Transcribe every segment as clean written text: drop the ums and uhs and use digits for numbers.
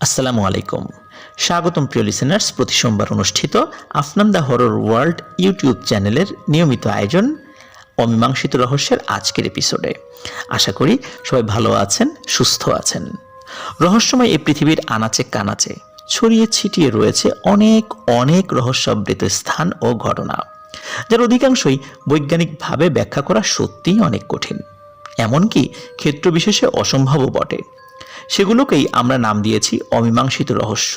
আসসালামু আলাইকুম। স্বাগতম প্রিয় লিসেনার্স, প্রতি সোমবার অনুষ্ঠিত Afnan the horror world YouTube চ্যানেলের নিয়মিত আয়োজন অমীমাংসিত রহস্যের আজকের এপিসোডে। আশা করি সবাই ভালো আছেন, সুস্থ আছেন। রহস্যময় এই পৃথিবীর আনাচে কানাচে ছড়িয়ে ছিটিয়ে রয়েছে অনেক অনেক রহস্যাবৃত স্থান ও ঘটনা, যার অধিকাংশই বৈজ্ঞানিকভাবে ব্যাখ্যা করা সত্যিই অনেক কঠিন, এমনকি ক্ষেত্রবিশেষে অসম্ভবও বটে। সেগুলোকেই আমরা নাম দিয়েছি অমীমাংসিত রহস্য।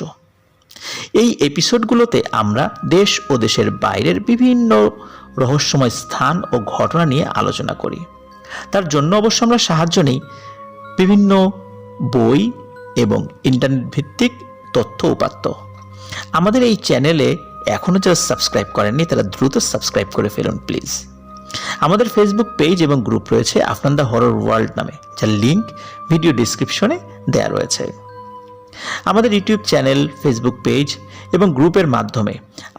এই এপিসোডগুলোতে আমরা দেশ ও দেশের বাইরের বিভিন্ন রহস্যময় স্থান ও ঘটনা নিয়ে আলোচনা করি। তার জন্য অবশ্য আমরা সাহায্য নেই বিভিন্ন বই এবং ইন্টারনেট ভিত্তিক তথ্য উপাত্ত। আমাদের এই চ্যানেলে এখনও যারা সাবস্ক্রাইব করেননি তারা দ্রুত সাবস্ক্রাইব করে ফেলুন প্লিজ। আমাদের ফেসবুক পেজ এবং গ্রুপ রয়েছে আফনান দ্য হরর ওয়ার্ল্ড নামে, যার লিঙ্ক ভিডিও ডিসক্রিপশনে দেয়া রয়েছে। আমাদের ইউটিউব চ্যানেল, ফেসবুক পেজ এবং গ্রুপের মাধ্যমে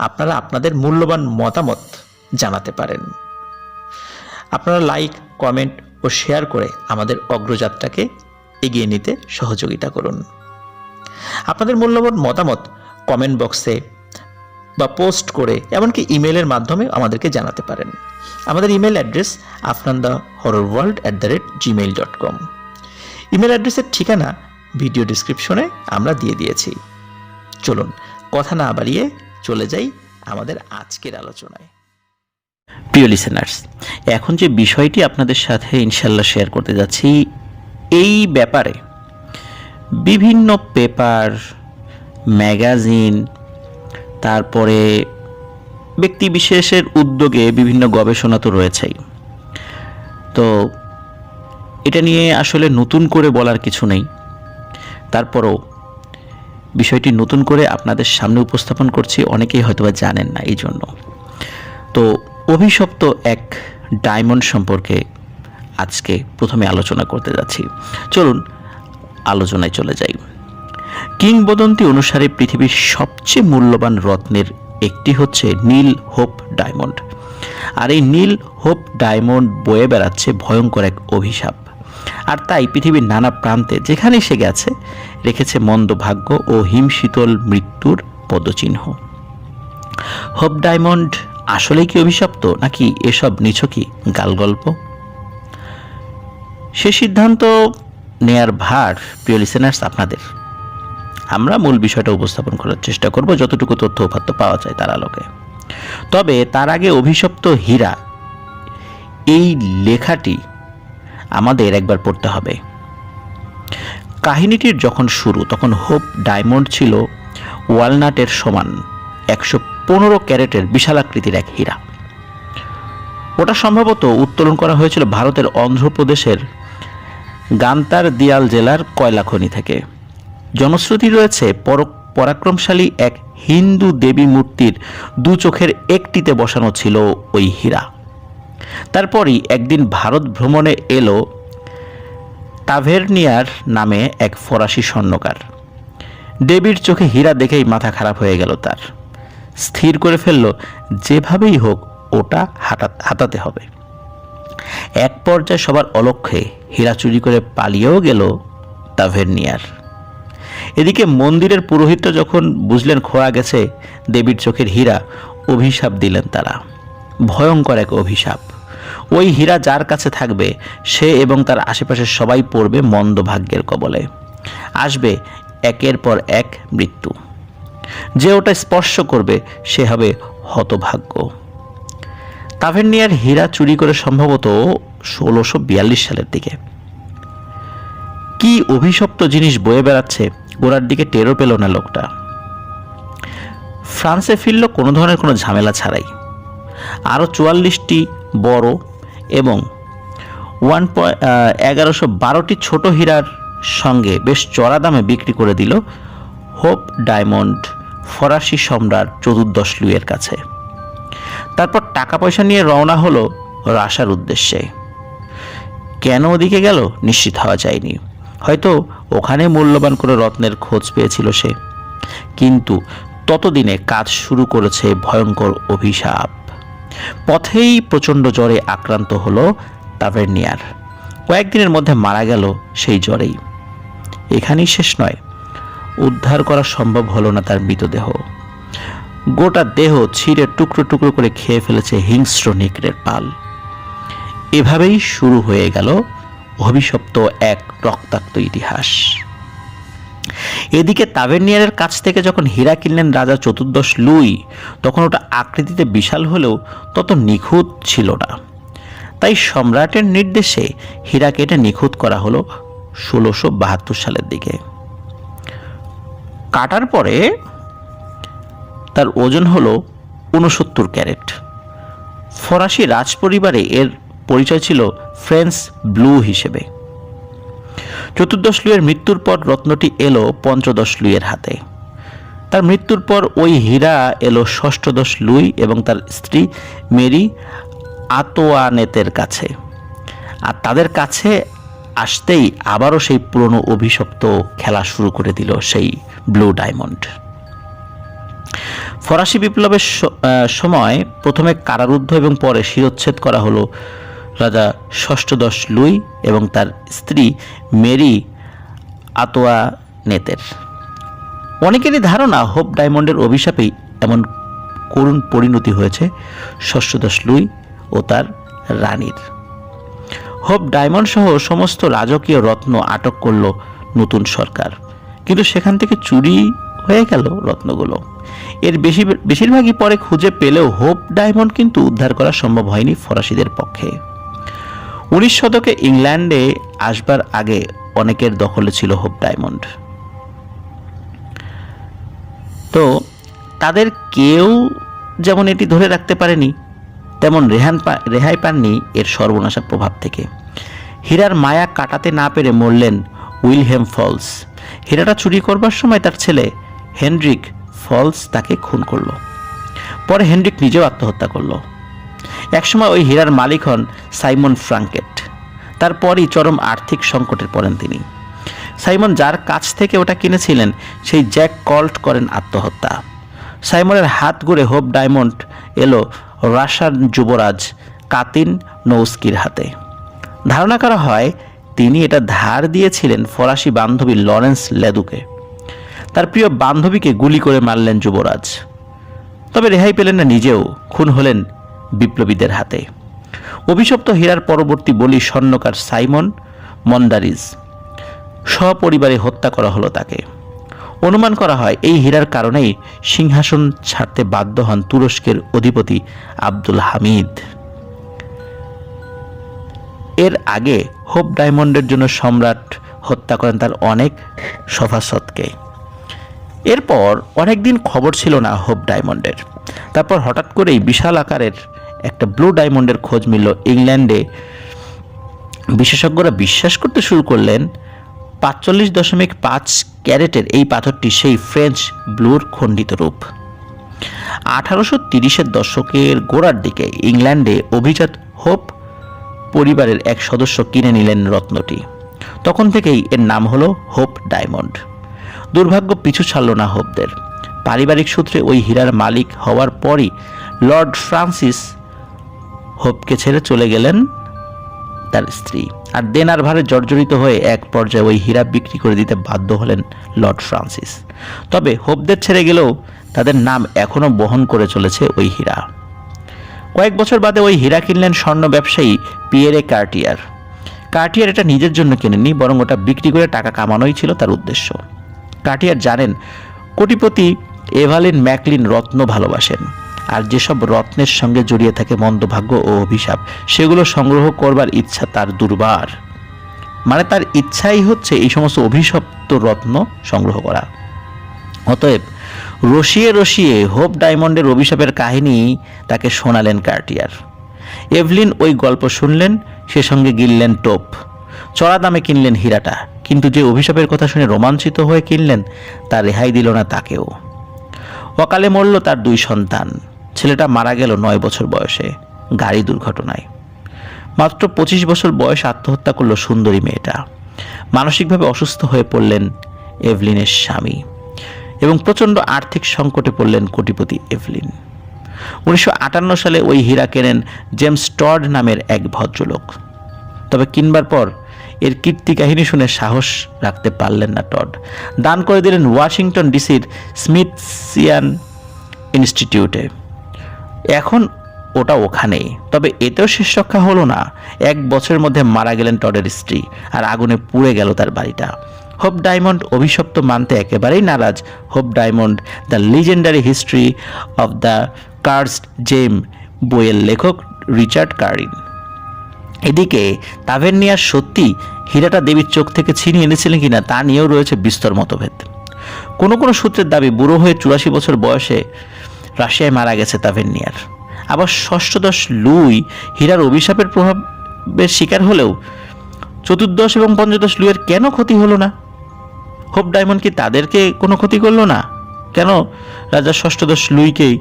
আপনারা আপনাদের মূল্যবান মতামত জানাতে পারেন। আপনারা লাইক, কমেন্ট ও শেয়ার করে আমাদের অগ্রযাত্রাকে এগিয়ে নিতে সহযোগিতা করুন। আপনাদের মূল্যবান মতামত কমেন্ট বক্সে বা পোস্ট করে, এমনকি ইমেলের মাধ্যমে আমাদেরকে জানাতে পারেন। আমাদের ইমেল অ্যাড্রেস afnandahorrorworld@gmail.com। ইমেল অ্যাড্রেসের ঠিকানা ভিডিও ডিসক্রিপশনে আমরা দিয়ে দিয়েছি। চলুন কথা না বাড়িয়ে চলে যাই আমাদের আজকের আলোচনায়। প্রিয় লিসেনার্স, এখন যে বিষয়টি আপনাদের সাথে ইনশাল্লাহ শেয়ার করতে যাচ্ছি, এই ব্যাপারে বিভিন্ন পেপার, ম্যাগাজিন, তারপরে ব্যক্তি বিশেষের উদ্যোগে বিভিন্ন গবেষণা তো রয়েছেই। তো এটা নিয়ে আসলে নতুন করে বলার কিছু নেই, তারপরও বিষয়টি নতুন করে আপনাদের সামনে উপস্থাপন করছি, অনেকেই হয়তোবা জানেন না এই জন্য। তো অভিশপ্ত এক ডায়মন্ড সম্পর্কে আজকে প্রথমে আলোচনা করতে যাচ্ছি। চলুন আলোচনায় চলে যাই। কিংবদন্তি অনুসারে পৃথিবীর সবচেয়ে মূল্যবান রত্নের একটি হচ্ছে নীল হোপ ডায়মন্ড। আর এই নীল হোপ ডায়মন্ড বয়ে বেড়াচ্ছে ভয়ঙ্কর এক অভিশাপ। আর তাই পৃথিবীর নানা প্রান্তে যেখানে সে গেছে রেখেছে মন্দ ভাগ্য ও হিমশীতল মৃত্যুর পদচিহ্ন। হোপ ডায়মন্ড আসলেই কি অভিশপ্ত, নাকি এসব নিছকই গালগল্প? সে সিদ্ধান্ত নেয়ার ভার প্রিয় লিসেনার্স আপনাদের। আমরা মূল বিষয়টা উপস্থাপন করার চেষ্টা করব যতটুকু তথ্য উপাত্ত পাওয়া যায় তার আলোকে। তবে তার আগে অভিশপ্ত হীরা এই লেখাটি আমাদের একবার পড়তে হবে। কাহিনীটির যখন শুরু তখন হোপ ডায়মন্ড ছিল ওয়ালনাটের সমান 115 ক্যারেটের বিশালাকৃতির এক হীরা। ওটা সম্ভবত উত্তোলন করা হয়েছিল ভারতের অন্ধ্রপ্রদেশের গান্তার দিয়াল জেলার কয়লা খনি থেকে। জনশ্রুতি রয়েছে পরাক্রমশালী এক হিন্দু দেবী মূর্তির দু চোখের একটিতে বসানো ছিল ওই হীরা। তারপরই একদিন ভারত ভ্রমণে এলো তাভেরনিয়ার নামে এক ফরাসি স্বর্ণকার। দেবীর চোখে হীরা দেখেই মাথা খারাপ হয়ে গেল তার। স্থির করে ফেলল যেভাবেই হোক ওটা হাতাতে হবে। এক পর্যায়ে সবার অলক্ষ্যে হীরা চুরি করে পালিয়েও গেল তাভেরনিয়ার। এদিকে মন্দিরের পুরোহিতরা যখন বুঝলেন খোয়া গেছে দেবীর চোখের হীরা, অভিশাপ দিলেন তারা। ভয়ঙ্কর এক অভিশাপ। ওই হীরা যার কাছে থাকবে সে এবং তার আশেপাশের সবাই পড়বে মন্দ ভাগ্যের কবলে। আসবে একের পর এক মৃত্যু। যে ওটা স্পর্শ করবে সে হবে হতভাগ্য। তাভেরনিয়ার হীরা চুরি করে সম্ভবত 1642 সালের দিকে। কি অভিশপ্ত জিনিস বয়ে বেড়াচ্ছে গোড়ার দিকে টেরও পেল না লোকটা। ফ্রান্সে ফিরল কোনো ধরনের কোনো ঝামেলা ছাড়াই। আরও 44টি বড় এবং 1112টি ছোট হীরার সঙ্গে বেশ চড়া দামে বিক্রি করে দিল হোপ ডায়মন্ড ফরাসি সম্রাট 14 লুইয়ের কাছে। তারপর টাকা পয়সা নিয়ে রওনা হলো রাশার উদ্দেশ্যে। কেন ওদিকে গেল নিশ্চিত হওয়া যায়নি। হয়তো ওখানে মূল্যবান করে রত্নের খোঁজ পেয়েছিল সে। কিন্তু ততদিনে কাজ শুরু করেছে ভয়ঙ্কর অভিশাপ। পথেই প্রচণ্ড জ্বরে আক্রান্ত হলো তাভেরনিয়ার। কয়েকদিনের মধ্যে মারা গেল সেই জ্বরেই। এখানেই শেষ নয়, উদ্ধার করা সম্ভব হলো না তার মৃতদেহ। গোটা দেহ ছিঁড়ে টুকরো টুকরো করে খেয়ে ফেলেছে হিংস্র নেকড়ের পাল। এভাবেই শুরু হয়ে গেল অভিশপ্ত এক রক্তাক্ত ইতিহাস। এদিকে তাভের্নিয়ারের কাছ থেকে যখন হীরা কিনলেন রাজা চতুর্দশ লুই, তখন ওটা আকৃতিতে বিশাল হলেও তত নিখুঁত ছিল না। তাই সম্রাটের নির্দেশে হীরা কেটে নিখুঁত করা হলো 1672 সালের দিকে। কাটার পরে তার ওজন হলো 69 ক্যারেট। ফরাসি রাজপরিবারে এর পরিচয় ছিল ফ্রেঞ্চ ব্লু হিসেবে। চতুর্দশ লুইয়ের মৃত্যুর পর রত্নটি এলো পঞ্চদশ লুইয়ের হাতে। তার মৃত্যুর পর ওই হীরা এলো ষষ্ঠদশ লুই এবং তার স্ত্রী মেরি আতোয়ানেতের কাছে। আর তাদের কাছে আসতেই আবারও সেই পুরনো অভিশপ্ত খেলা শুরু করে দিল সেই ব্লু ডায়মন্ড। ফরাসি বিপ্লবের সময় প্রথমে কারারুদ্ধ এবং পরে শিরচ্ছেদ করা হলো রাজা ষষ্ঠদশ লুই এবং তার স্ত্রী মেরি আতোয়ানেতের। অনেকেরই ধারণা হোপ ডায়মন্ডের অভিশাপেই এমন করুণ পরিণতি হয়েছে ষষ্ঠদশ লুই ও তার রানীর। হোপ ডায়মন্ড সহ সমস্ত রাজকীয় রত্ন আটক করল নতুন সরকার, কিন্তু সেখান থেকে চুরি হয়ে গেল রত্নগুলো। এর বেশিরভাগই পরে খুঁজে পেলেও হোপ ডায়মন্ড কিন্তু উদ্ধার করা সম্ভব হয়নি ফরাসিদের পক্ষে। 19 শতকে ইংল্যান্ডে আসবার আগে অনেকের দখলে ছিল হোপ ডায়মন্ড। তো তাদের কেউ যেমন এটি ধরে রাখতে পারেনি, তেমন রেহাই পাননি এর সর্বনাশা প্রভাব থেকে। হীরার মায়া কাটাতে না পেরে মরলেন উইলহেম ফলস। হীরাটা চুরি করবার সময় তার ছেলে হেনরিক ফলস তাকে খুন করল। পরে হেনরিক নিজেও আত্মহত্যা করল। একসময় ওই হীরার মালিক হন সাইমন ফ্রাঙ্কেট। তারপরই চরম আর্থিক সংকটে পড়েন তিনি। সাইমন যার কাছ থেকে ওটা কিনেছিলেন সেই জ্যাক কল্ট করেন আত্মহত্যা। সাইমনের হাত গড়ে হোপ ডায়মন্ড এলো রাশিয়ার যুবরাজ কাতিন নৌস্কির হাতে। ধারণা করা হয় তিনি এটা ধার দিয়েছিলেন ফরাসি বান্ধবী লরেন্স লেদুকে। তার প্রিয় বান্ধবীকে গুলি করে মারলেন যুবরাজ। তবে রেহাই পেলেন না নিজেও, খুন হলেন বিপ্লবীদের হাতে। অভিশপ্ত হীরার পরবর্তী বলি স্বর্ণকার সাইমন মন্দারিজ। সপরিবারে হত্যা করা হলো তাকে। অনুমান করা হয় এই হীরার কারণেই সিংহাসন ছাড়তে বাধ্য হন তুরস্কের অধিপতি আব্দুল হামিদ। এর আগে হোপ ডায়মন্ডের জন্য সম্রাট হত্যা করেন তার অনেক সভাসদকে। এরপর অনেকদিন খবর ছিল না হোপ ডায়মন্ডের। তারপর হঠাৎ করেই বিশাল আকারের একটা ব্লু ডায়মন্ডের খোঁজ মিলল ইংল্যান্ডে। বিশেষজ্ঞরা বিশ্বাস করতে শুরু করলেন 45.5 ক্যারেটের এই পাথরটি সেই ফ্রেঞ্চ ব্লুর খণ্ডিত রূপ। 1830-এর দশকের গোড়ার দিকে ইংল্যান্ডে অভিজাত হোপ পরিবারের এক সদস্য কিনে নিলেন রত্নটি। তখন থেকেই এর নাম হলো হোপ ডায়মন্ড। দুর্ভাগ্য পিছু ছাড়ল না হোপদের। পারিবারিক সূত্রে ওই হীরার মালিক হওয়ার পরই লর্ড ফ্রান্সিস হোপকে ছেড়ে চলে গেলেন তার স্ত্রী। আর দেনার ভারে জর্জরিত হয়ে এক পর্যায়ে ওই হীরা বিক্রি করে দিতে বাধ্য হলেন লর্ড ফ্রান্সিস। তবে হোপদের ছেড়ে গেলেও তাদের নাম এখনো বহন করে চলেছে ওই হীরা। কয়েক বছর বাদে ওই হীরা কিনলেন স্বর্ণ ব্যবসায়ী পিয়েরে কার্টিয়ার। কার্টিয়ার এটা নিজের জন্য কেনেননি, বরং ওটা বিক্রি করে টাকা কামানোই ছিল তার উদ্দেশ্য। কার্টিয়ার জানেন কোটিপতি এভালিন ম্যাকলিন রত্ন ভালোবাসেন, আর যেসব রত্নের সঙ্গে জড়িয়ে থাকে মন্দভাগ্য ও অভিশাপ, সেগুলো সংগ্রহ করবার ইচ্ছা তার দুর্বার। মানে তার ইচ্ছাই হচ্ছে এই সমস্ত অভিশপ্ত রত্ন সংগ্রহ করা। অতএব রসিয়ে রসিয়ে হোপ ডায়মন্ডের অভিশাপের কাহিনী তাকে শোনালেন কার্টিয়ার। এভলিন ওই গল্প শুনলেন, সে সঙ্গে গিললেন টোপ। চড়া দামে কিনলেন হীরাটা, কিন্তু যে অভিশাপের কথা শুনে রোমাঞ্চিত হয়ে কিনলেন তা রেহাই দিল না তাকেও। অকালে মরল তার 2 সন্তান। ছেলেটা মারা গেল 9 বছর বয়সে গাড়ি দুর্ঘটনায়। মাত্র 25 বছর বয়সে আত্মহত্যা করল সুন্দরী মেয়েটা। মানসিকভাবে অসুস্থ হয়ে পড়লেন এভলিনের স্বামী এবং প্রচণ্ড আর্থিক সংকটে পড়লেন কোটিপতি এভলিন। 1958 সালে ওই হীরা কেনেন জেমস টড নামের এক ভদ্রলোক। তবে কিনবার পর এর কীর্তি কাহিনী শুনে সাহস রাখতে পারলেন না টড। দান করে দিলেন ওয়াশিংটন ডিসির স্মিথসিয়ান ইনস্টিটিউটে। এখন ওটা ওখানেই। তবে এতেও শেষ রক্ষা হলো না। 1 বছরের মধ্যে মারা গেলেন টডের স্ত্রী, আর আগুনে পুড়ে গেল তার বাড়িটা। হোপ ডায়মন্ড অভিশপ্ত মানতে একেবারেই নারাজ। Hope diamond, the legendary history of the cursed gem বইয়ের লেখক রিচার্ড কারিন। এদিকে তাভের্নিয়ার সত্যি হীরাটা দেবীর চোখ থেকে ছিনিয়ে এনেছিলেন কিনা তা নিয়েও রয়েছে বিস্তর মতভেদ। কোনো কোনো সূত্রের দাবি বুড়ো হয়ে 84 বছর বয়সে রাশিয়ায় মারা গেছে তাভের্নিয়ার। আবার ষষ্ঠদশ লুই হীরার অভিশাপের প্রভাবের শিকার হলেও চতুর্দশ এবং পঞ্চদশ লুইয়ের কেন ক্ষতি হলো না? হোপ ডায়মন্ড কি তাদেরকে কোনো ক্ষতি করলো না? কেন রাজা ষষ্ঠদশ লুইকেই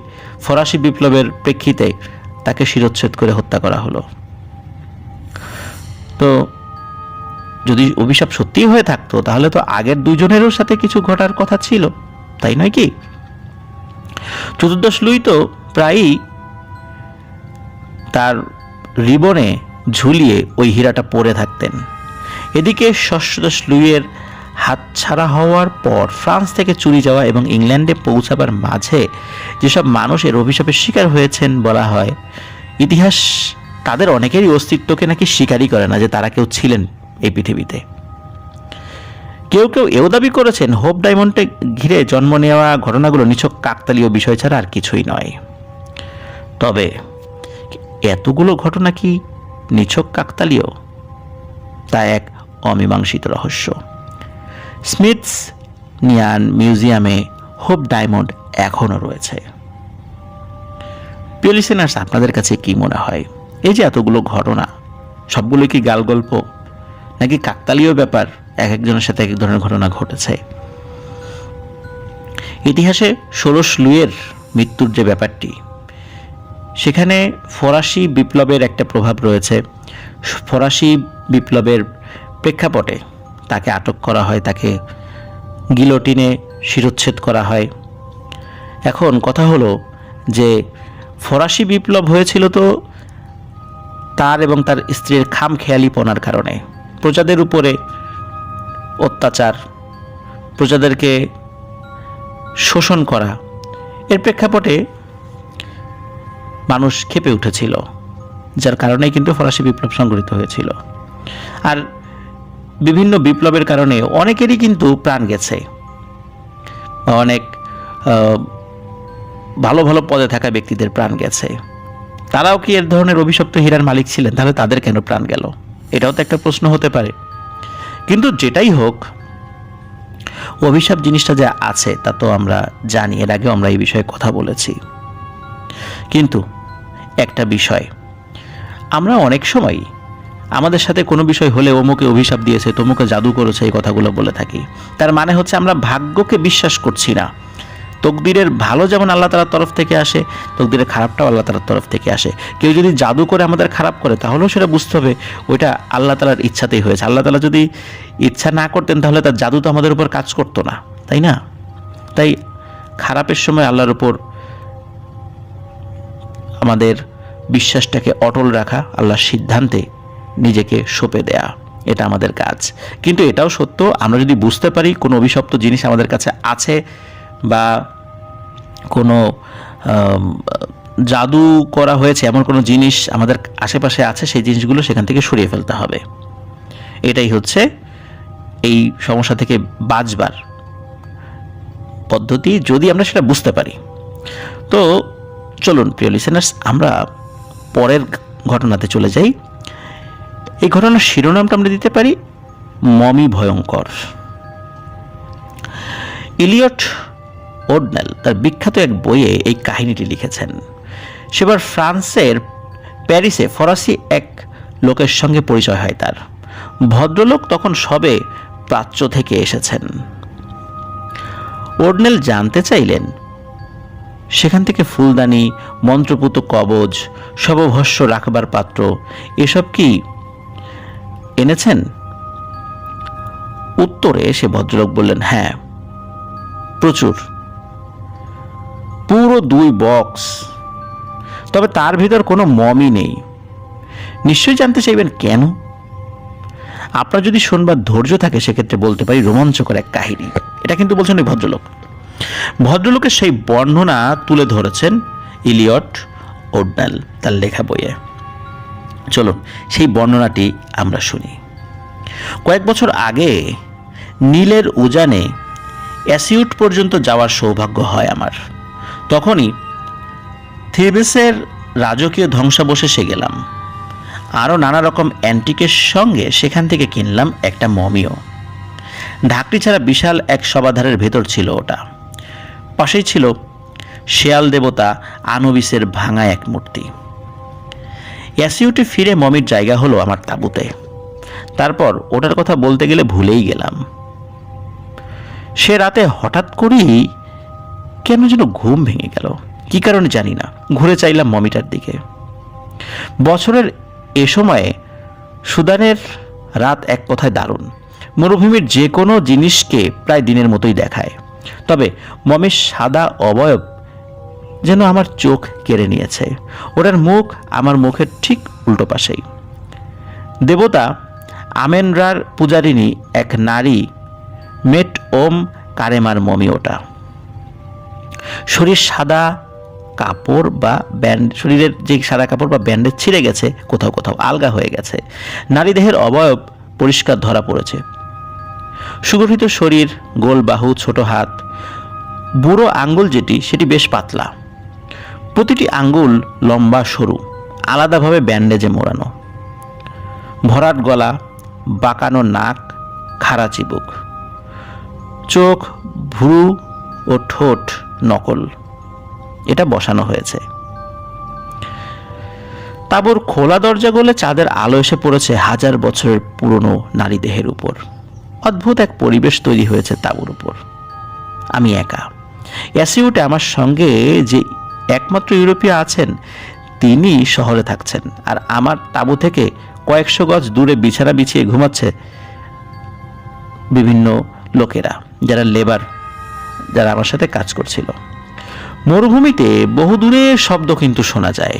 ফরাসি বিপ্লবের প্রেক্ষিতে তাকে শিরচ্ছেদ করে হত্যা করা হলো? তো যদি অভিশাপ সত্যিই হয়ে থাকতো তাহলে তো আগের দুজনেরও সাথে কিছু ঘটার কথা ছিল, তাই নয় কি? চতুর্দশ লুই তো প্রায়ই তার রিবনে ঝুলিয়ে ওই হীরাটা পরে থাকতেন। এদিকে ষষ্ঠদশ লুইয়ের হাতছাড়া হওয়ার পর ফ্রান্স থেকে চুরি যাওয়া এবং ইংল্যান্ডে পৌঁছাবার মাঝে যেসব মানুষ এর অভিশাপের শিকার হয়েছেন বলা হয়, ইতিহাস তাদের অনেকেরই অস্তিত্বকে নাকি স্বীকারই করে না যে তারা কেউ ছিলেন এই পৃথিবীতে। কেউ কেউ এও দাবি করেছেন হোপ ডায়মন্ডে ঘিরে জন্ম নেওয়া ঘটনাগুলো নিছক কাকতালীয় বিষয় ছাড়া আর কিছুই নয়। তবে এতগুলো ঘটনা কি নিছক কাকতালীয়? তা এক অমীমাংসিত রহস্য। স্মিথসনিয়ান মিউজিয়ামে হোপ ডায়মন্ড এখনও রয়েছে। প্রিয় লিসেনার্স, আপনাদের কাছে কি মনে হয়, এই যে এতগুলো ঘটনা সবগুলো কি গাল গল্প নাকি কাকতালীয় ব্যাপার? এক একজনের সাথে এক এক ধরনের ঘটনা ঘটেছে। ইতিহাসে 16 লুইয়ের মৃত্যুর যে ব্যাপারটি, সেখানে ফরাসি বিপ্লবের একটা প্রভাব রয়েছে। ফরাসি বিপ্লবের প্রেক্ষাপটে তাকে আটক করা হয়, তাকে গিলোটিনে শিরচ্ছেদ করা হয়। এখন কথা হলো যে ফরাসি বিপ্লব হয়েছিল তো তার এবং তার স্ত্রীর খামখেয়ালিপনার কারণে, প্রজাদের উপরে অত্যাচার, প্রজাদেরকে শোষণ করা, এর প্রেক্ষাপটে মানুষ ক্ষেপে উঠেছিল, যার কারণেই কিন্তু ফরাসি বিপ্লব সংঘটিত হয়েছিল। আর বিভিন্ন বিপ্লবের কারণে অনেকেরই কিন্তু প্রাণ গেছে। অনেক ভালো ভালো পদে থাকা ব্যক্তিদের প্রাণ গেছে। তারাও কি এর ধরনের অভিশপ্ত হীরার মালিক ছিলেন? তাহলে তাদের কেন প্রাণ গেল? এটাও তো একটা প্রশ্ন হতে পারে। কিন্তু যেটাই হোক, অভিশাপ জিনিসটা যা আছে তা তো আমরা জানি, এর আগেও আমরা এই বিষয়ে কথা বলেছি। কিন্তু একটা বিষয়, আমরা অনেক সময় আমাদের সাথে কোনো বিষয় হলে অমুকে অভিশাপ দিয়েছে, তমুকে জাদু করেছে, এই কথাগুলো বলে থাকি। তার মানে হচ্ছে আমরা ভাগ্যকে বিশ্বাস করছি না। তকদিরের ভালো যেমন আল্লাহ তাআলার তরফ থেকে আসে, তকদিরের খারাপটাও আল্লাহ তাআলার তরফ থেকে আসে। কেউ যদি জাদু করে আমাদের খারাপ করে, তাহলেও সেটা বুঝতে হবে ওইটা আল্লাহ তাআলার ইচ্ছাতেই হয়েছে। আল্লাহ তাআলা যদি ইচ্ছা না করতেন তাহলে তার জাদু তো আমাদের উপর কাজ করতো না, তাই না? তাই খারাপের সময় আল্লাহর উপর আমাদের বিশ্বাসটাকে অটল রাখা, আল্লাহর সিদ্ধান্তে নিজেকে সঁপে দেয়া, এটা আমাদের কাজ। কিন্তু এটাও সত্য, আমরা যদি বুঝতে পারি কোনো অভিশপ্ত জিনিস আমাদের কাছে আছে বা কোনো জাদু করা হয়েছে এমন কোনো জিনিস আমাদের আশেপাশে আছে, সেই জিনিসগুলো সেখান থেকে সরিয়ে ফেলতে হবে। এটাই হচ্ছে এই সমস্যা থেকে বাঁচবার পদ্ধতি, যদি আমরা সেটা বুঝতে পারি। তো চলুন প্রিয় লিসেনার্স, আমরা পরের ঘটনাতে চলে যাই। এই ঘটনার শিরোনামটা আমরা দিতে পারি মমি ভয়ঙ্কর। ইলিয়ট ওডনেল তার বিখ্যাত এক বইয়ে এই কাহিনীটি লিখেছেন। সেবার ফ্রান্সের প্যারিসে ফরাসি এক লোকের সঙ্গে পরিচয় হয় তার। ভদ্রলোক তখন সবে প্রাচ্য থেকে এসেছেন। ওডনেল জানতে চাইলেন সেখান থেকে ফুলদানি, মন্ত্রপুত কবজ, শবভস্য রাখবার পাত্র এসব কি এনেছেন? উত্তরে সে ভদ্রলোক বললেন, হ্যাঁ, প্রচুর, পুরো 2 বক্স। তবে তার ভিতর কোনো মমি নেই। নিশ্চয়ই জানতে চাইবেন কেন? আপনার যদি শুনবার ধৈর্য থাকে সেক্ষেত্রে বলতে পারি রোমাঞ্চকর এক কাহিনী। এটা কিন্তু বলছেন ওই ভদ্রলোকের সেই বর্ণনা তুলে ধরেছেন ইলিয়ট ওডনেল তার লেখা বইয়ে। চলুন সেই বর্ণনাটি আমরা শুনি। কয়েক বছর আগে নীলের উজানে অ্যাসিউট পর্যন্ত যাওয়ার সৌভাগ্য হয় আমার। তখনই থেবেসের রাজকীয় ধ্বংসাবশেষে গেলাম। আরও নানা রকম অ্যান্টিকের সঙ্গে সেখান থেকে কিনলাম একটা মমিও। ঢাকটি ছাড়া বিশাল এক সভাধারের ভেতর ছিল ওটা। পাশেই ছিল শেয়াল দেবতা আনুবিসের ভাঙা এক মূর্তি। অ্যাসিউটে ফিরে মমির জায়গা হলো আমার তাঁবুতে। তারপর ওটার কথা বলতে গেলে ভুলেই গেলাম। সে রাতে হঠাৎ করেই কেন যেন ঘুম ভেঙে গেল, কি কারণে জানি না। ঘুরে চাইলাম মমিটার দিকে। বছরের এ সময়ে সুদানের রাত এক কথায় দারুণ। মরুভূমির যে কোনো জিনিসকে প্রায় দিনের মতোই দেখায়, তবে মমির সাদা অবয়ব যেন আমার চোখ কেড়ে নিয়েছে। ওটার মুখ আমার মুখের ঠিক উল্টো পাশেই। দেবতা আমেনরার পূজারিনী এক নারী মেট ওম কারেমার মমি ওটা। শরীর সাদা কাপড় বা ব্যান্ড, শরীরের যে সাদা কাপড় বা ব্যান্ডেজ ছিঁড়ে গেছে, কোথাও কোথাও আলগা হয়ে গেছে। নারী দেহের অবয়ব পরিষ্কার ধরা পড়েছে। সুগঠিত শরীর, গোল বাহু, ছোট হাত, বুড়ো আঙ্গুল যেটি সেটি বেশ পাতলা। প্রতিটি আঙ্গুল লম্বা সরু, আলাদাভাবে ব্যান্ডেজে মোড়ানো। ভরাট গলা, বাঁকানো নাক, খাড়া চিবুক, চোখ, ভ্রু ও ঠোঁট নকল, এটা বসানো হয়েছে। তাঁবুর খোলা দরজা গলে চাঁদের আলো এসে পড়েছে হাজার বছরের পুরনো নারী দেহের উপর। অদ্ভুত এক পরিবেশ তৈরি হয়েছে তাঁবুর উপর। আমি একা। অ্যাসিউটে আমার সঙ্গে যে একমাত্র ইউরোপীয় আছেন তিনি শহরে থাকছেন, আর আমার তাঁবু থেকে কয়েকশো গজ দূরে বিছানা বিছিয়ে ঘুমাচ্ছে বিভিন্ন লোকেরা, যারা লেবার, যারা আমার সাথে কাজ করছিল। মরুভূমিতে বহু দূরে শব্দ কিন্তু শোনা যায়,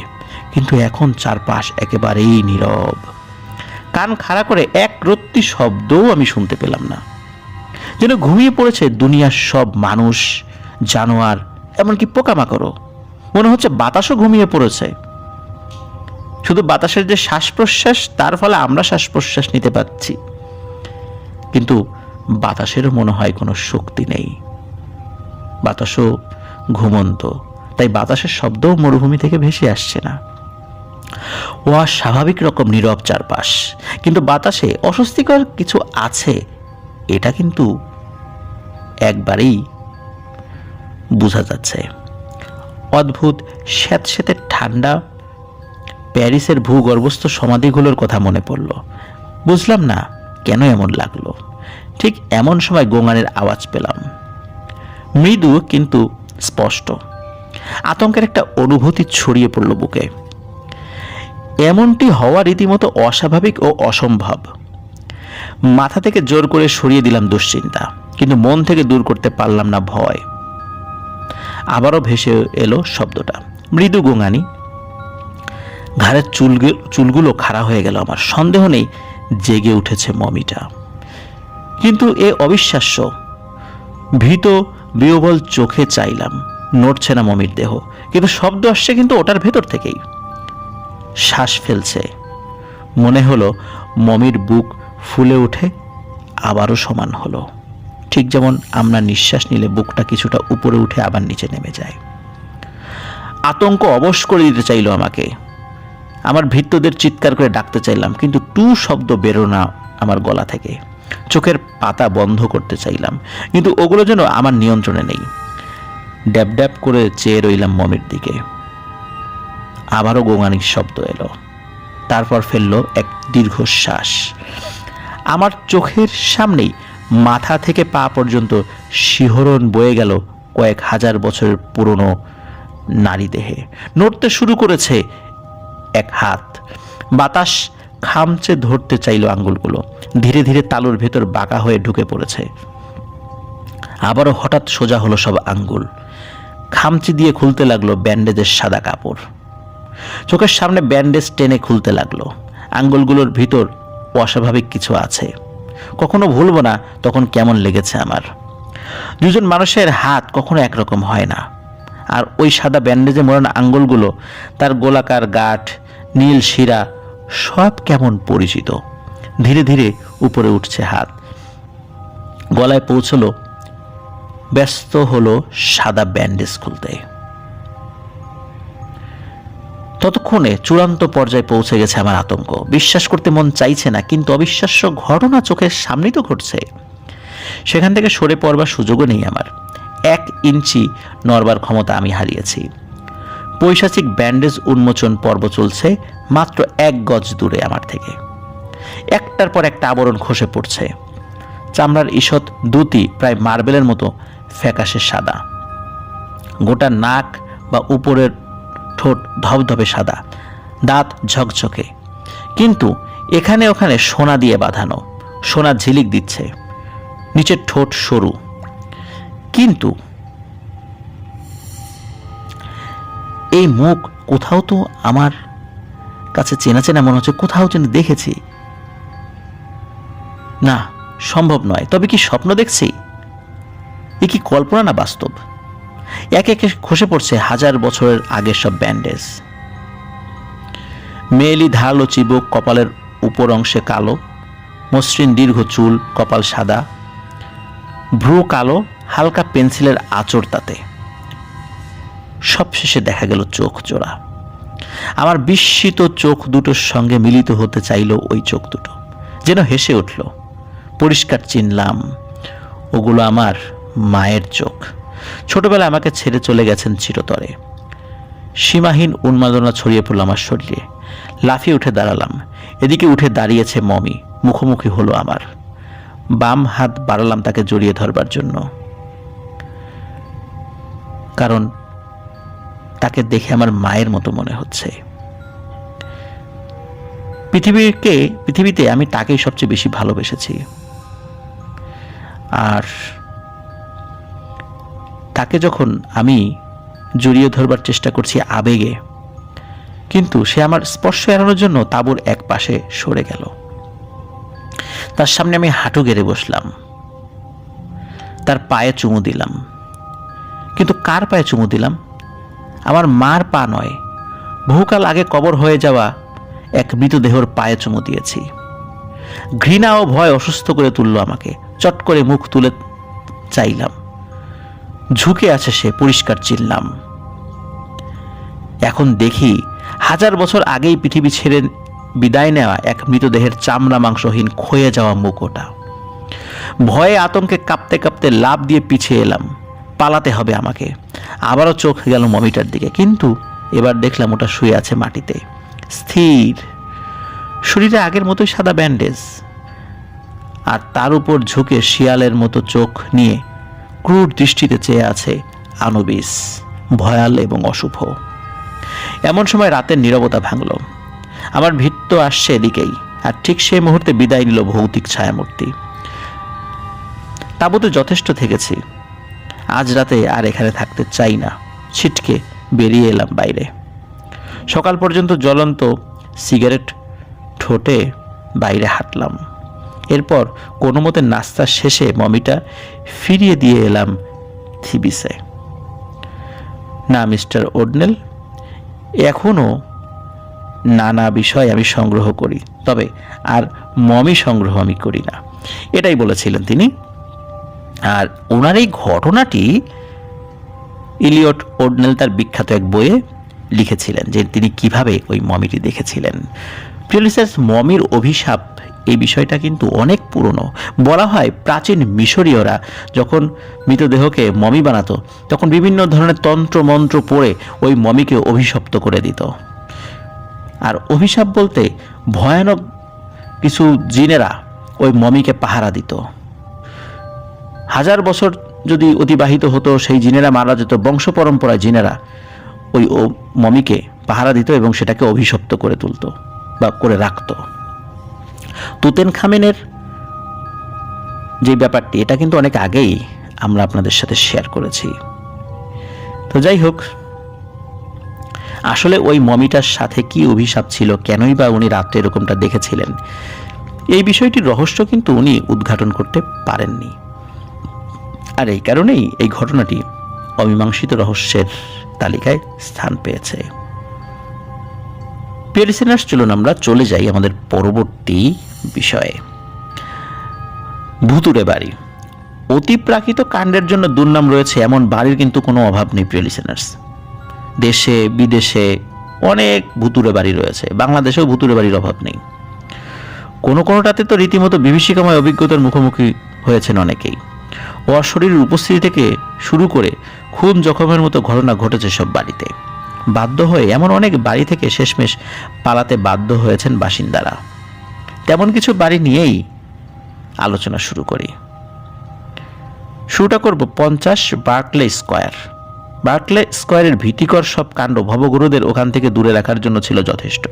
কিন্তু এখন চারপাশ একেবারেই নীরব। কান খাড়া করে এক রত্তি শব্দও আমি শুনতে পেলাম না। যেন ঘুমিয়ে পড়েছে দুনিয়ার সব মানুষ, জানোয়ার, এমনকি পোকামাকড়ও। মনে হচ্ছে বাতাসও ঘুমিয়ে পড়েছে। শুধু বাতাসের যে শ্বাস প্রশ্বাস, তার ফলে আমরা শ্বাস প্রশ্বাস নিতে পারছি, কিন্তু বাতাসেরও মনে হয় কোনো শক্তি নেই। বাতাসও ঘুমন্ত, তাই বাতাসের শব্দও মরুভূমি থেকে ভেসে আসছে না। অস্বাভাবিক রকম নীরব চারপাশ, কিন্তু বাতাসে অস্বস্তিকর কিছু আছে, এটা কিন্তু একবারেই বোঝা যাচ্ছে। অদ্ভুত স্যাঁতস্যাঁতে ঠান্ডা প্যারিসের ভূগর্ভস্থ সমাধিগুলোর কথা মনে পড়ল। বুঝলাম না কেন এমন লাগলো। ঠিক এমন সময় গোঙানের আওয়াজ পেলাম, মৃদু কিন্তু স্পষ্ট। আতঙ্কের একটা অনুভূতি ছড়িয়ে পড়ল বুকে। এমনটি হওয়া রীতিমতো অস্বাভাবিক ও অসম্ভব। মাথা থেকে জোর করে সরিয়ে দিলাম দুশ্চিন্তা, কিন্তু মন থেকে দূর করতে পারলাম না ভয়। আবারও ভেসে এলো শব্দটা, মৃদু গোঙানি। ঘাড়ের চুলগুলো খাড়া হয়ে গেল আমার। সন্দেহ নেই জেগে উঠেছে মমিটা, কিন্তু এ অবিশ্বাস্য। ভীত বিহ্বল চোখে চাইলাম, নড়ছে না মমির দেহ, কিন্তু শব্দ আসছে কিন্তু ওটার ভেতর থেকেই। শ্বাস ফেলছে। মনে হলো মমির বুক ফুলে উঠে আবারও সমান হলো, ঠিক যেমন আমরা নিঃশ্বাস নিলে বুকটা কিছুটা উপরে উঠে আবার নিচে নেমে যায়। আতঙ্ক অবশ করে দিতে চাইল আমাকে। আমার ভৃত্যদের চিৎকার করে ডাকতে চাইলাম, কিন্তু টু শব্দ বেরো না আমার গলা থেকে। চোখের পাতা বন্ধ করতে চাইলাম, কিন্তু ওগুলো যেন আমার নিয়ন্ত্রণে নেই। ড্যাব ড্যাব করে চেয়ে রইলাম মমির দিকে। আবারও গোঙানির শব্দ এলো, তারপর ফেললো এক দীর্ঘশ্বাস। আমার চোখের সামনেই মাথা থেকে পা পর্যন্ত শিহরণ বয়ে গেল কয়েক হাজার বছরের পুরনো নারী দেহে। নড়তে শুরু করেছে এক হাত। বাতাস খামচে ধরতে চাইল আঙ্গুলগুলো। ধীরে ধীরে তালুর ভেতর বাঁকা হয়ে ঢুকে পড়েছে। আবারও হঠাৎ সোজা হলো সব আঙ্গুল। খামচি দিয়ে খুলতে লাগলো ব্যান্ডেজের সাদা কাপড়। চোখের সামনে ব্যান্ডেজ টেনে খুলতে লাগলো। আঙ্গুলগুলোর ভিতর অস্বাভাবিক কিছু আছে। কখনো ভুলবো না তখন কেমন লেগেছে আমার। দুজন মানুষের হাত কখনো একরকম হয় না। আর ওই সাদা ব্যান্ডেজে মোড়ানো আঙ্গুলগুলো, তার গোলাকার গাঁট, নীল শিরা, সব কেমন পরিচিত। ধীরে ধীরে উপরে উঠছে হাত, গলায় পৌঁছলো, ব্যস্ত হলো সাদা ব্যান্ডেজ খুলতে। ততক্ষণে চূড়ান্ত পর্যায়ে পৌঁছে গেছে আমার আতঙ্ক। বিশ্বাস করতে মন চাইছে না, কিন্তু অবিশ্বাস্য ঘটনা চোখের সামনেই তো ঘটছে। সেখান থেকে সরে পড়বার সুযোগও নেই আমার। 1 ইঞ্চি নড়বার ক্ষমতা আমি হারিয়েছি। পৈশাচিক ব্যান্ডেজ উন্মোচন পর্ব চলছে মাত্র 1 গজ দূরে আমার থেকে। একটার পর একটা আবরণ খসে পড়ছে। চামড়ার ঈষৎ দুটি প্রায় মার্বেলের মতো ফ্যাকাশে সাদা। গোটা নাক বা উপরের ঠোঁট ধবধবে সাদা, দাঁত ঝকঝকে, কিন্তু এখানে ওখানে সোনা দিয়ে বাঁধানো, সোনা ঝিলিক দিচ্ছে। নিচের ঠোঁট সরু, কিন্তু এই মুখ কোথাও তো আমার কাছে চেনা চেনা মনে হচ্ছে, কোথাও যেন দেখেছি। না, সম্ভব নয়। তবে কি স্বপ্ন দেখছি? এ কি কল্পনা না বাস্তব? একে একে খসে পড়ছে 1000 বছরের আগের সব ব্যান্ডেজ। মেয়েলি ধারালো চিবুক, কপালের উপর অংশে কালো, মসৃণ দীর্ঘ চুল, কপাল সাদা, ভ্রু কালো, হালকা পেন্সিলের আঁচড় তাতে। সবশেষে দেখা গেল চোখ জোড়া। আমার বিস্মিত চোখ দুটোর সঙ্গে মিলিত হতে চাইল ওই চোখ দুটো, যেন হেসে উঠল। পরিষ্কার চিনলাম, ওগুলো আমার মায়ের চোখ। ছোটবেলায় আমাকে ছেড়ে চলে গেছেন চিরতরে। সীমাহীন উন্মাদনা ছড়িয়ে পড়ল আমার শরীরে। লাফিয়ে উঠে দাঁড়ালাম। এদিকে উঠে দাঁড়িয়েছে মমি, মুখোমুখি হলো আমার। বাম হাত বাড়ালাম তাকে জড়িয়ে ধরবার জন্য, কারণ তাকে দেখে আমার মায়ের মতো মনে হচ্ছে। পৃথিবীতে আমি তাকেই সবচেয়ে বেশি ভালোবেসেছি। আর তাকে যখন আমি জড়িয়ে ধরবার চেষ্টা করছি আবেগে, কিন্তু সে আমার স্পর্শ এড়ানোর জন্য তাঁবুর এক পাশে সরে গেল। তার সামনে আমি হাঁটু গেড়ে বসলাম, তার পায়ে চুমু দিলাম। কিন্তু কার পায়ে চুমু দিলাম? আমার মার পা নয়, বহুকাল আগে কবর হয়ে যাওয়া এক মৃতদেহর পায়ে চুমু দিয়েছি। ঘৃণা ও ভয় অসুস্থ করে তুলল আমাকে। চট করে মুখ তুলে চাইলাম। ঝুঁকে আছে সে, পরিষ্কার চিনলাম। এখন দেখি 1000 বছর আগেই পৃথিবী ছেড়ে বিদায় নেওয়া এক মৃতদেহের চামড়া মাংসহীন ক্ষয়ে যাওয়া মুখ ওটা। ভয়ে আতঙ্কে কাঁপতে কাঁপতে লাফ দিয়ে পিছিয়ে এলাম। পালাতে হবে আমাকে। আবারও চোখ গেল মমিটার দিকে, কিন্তু এবার দেখলাম ওটা শুয়ে আছে মাটিতে, স্থির। শরীরে আগের মতোই সাদা ব্যান্ডেজ, আর তার উপর ঝুঁকে শিয়ালের মতো চোখ নিয়ে ক্রূর দৃষ্টিতে চেয়ে আছে আনুবিস, ভয়াল এবং অশুভ। এমন সময় রাতের নীরবতা ভাঙল। আমার ভৃত্য আসছে এদিকেই, আর ঠিক সেই মুহূর্তে বিদায় নিল ভৌতিক ছায়ামূর্তি। তাঁবুতে যথেষ্ট থেকেছি, আজ রাতে আর এখানে থাকতে চাই না। ছিটকে বেরিয়ে এলাম বাইরে। সকাল পর্যন্ত জ্বলন্ত সিগারেট ঠোঁটে বাইরে হাঁটলাম। এরপর কোনো মতে নাস্তা শেষে মমিটা ফিরিয়ে দিয়ে এলাম থিবিসে। না মিস্টার ওডনেল, এখনও নানা বিষয় আমি সংগ্রহ করি, তবে আর মমি সংগ্রহ আমি করি না, এটাই বলেছিলেন তিনি। আর ওনার এই ঘটনাটি ইলিয়ট ওডনেল তার বিখ্যাত এক বইয়ে লিখেছিলেন, যে তিনি কিভাবে ওই মমিটি দেখেছিলেন। প্রিয় লিসেনার্স, মমির অভিশাপ, এই বিষয়টা কিন্তু অনেক পুরনো। বলা হয় প্রাচীন মিশরীয়রা যখন মৃতদেহকে মমি বানাতো, তখন বিভিন্ন ধরনের তন্ত্র মন্ত্র পড়ে ওই মমিকে অভিশপ্ত করে দিত। আর অভিশাপ বলতে ভয়ানক কিছু জিনেরা ওই মমিকে পাহারা দিত। 1000 বছর যদি অতিবাহিত হতো, সেই জিনেরা মারা যেত। বংশ পরম্পরায় জিনেরা ওই মমিকে পাহারা দিত এবং সেটাকে অভিশপ্ত করে তুলত বা করে রাখত। তুতেনখামেনের যে ব্যাপারটি, এটা কিন্তু অনেক আগেই আমরা আপনাদের সাথে শেয়ার করেছি। তো যাই হোক, আসলে ওই মমিটার সাথে কি অভিশাপ ছিল, কেনই বা উনি রাত্রে এরকমটা দেখেছিলেন, এই বিষয়টির রহস্য কিন্তু উনি উদ্ঘাটন করতে পারেননি। আর এই কারণেই এই ঘটনাটি অমীমাংসিত রহস্যের তালিকায় স্থান পেয়েছে। প্রিয় লিসেনার্স, চলুন আমরা চলে যাই আমাদের পরবর্তী বিষয়ে। ভুতুড়ে বাড়ি। অতিপ্রাকৃত কাণ্ডের জন্য দুর্নাম রয়েছে এমন বাড়ির কিন্তু কোনো অভাব নেই প্রিয় লিসেনার্স। দেশে বিদেশে অনেক ভুতুড়ে বাড়ি রয়েছে, বাংলাদেশেও ভুতুড়ে বাড়ির অভাব নেই। কোনোটাতে তো রীতিমতো বিভীষিকাময় অভিজ্ঞতার মুখোমুখি হয়েছেন অনেকেই। অশরীরের উপস্থিতি থেকে শুরু করে খুন জখমের মতো ঘটনা ঘটেছে সব বাড়িতে। বাধ্য হয়ে এমন অনেক বাড়ি থেকে শেষমেশ পালাতে বাধ্য হয়েছেন বাসিন্দারা। তেমন কিছু বাড়ি নিয়েই আলোচনা শুরু করি। শুরুটা করব 50 বার্কলে স্কয়ার। বার্কলে স্কয়ারের ভীতিকর সব কাণ্ড ভবগুরুদের ওখান থেকে দূরে রাখার জন্য ছিল যথেষ্ট।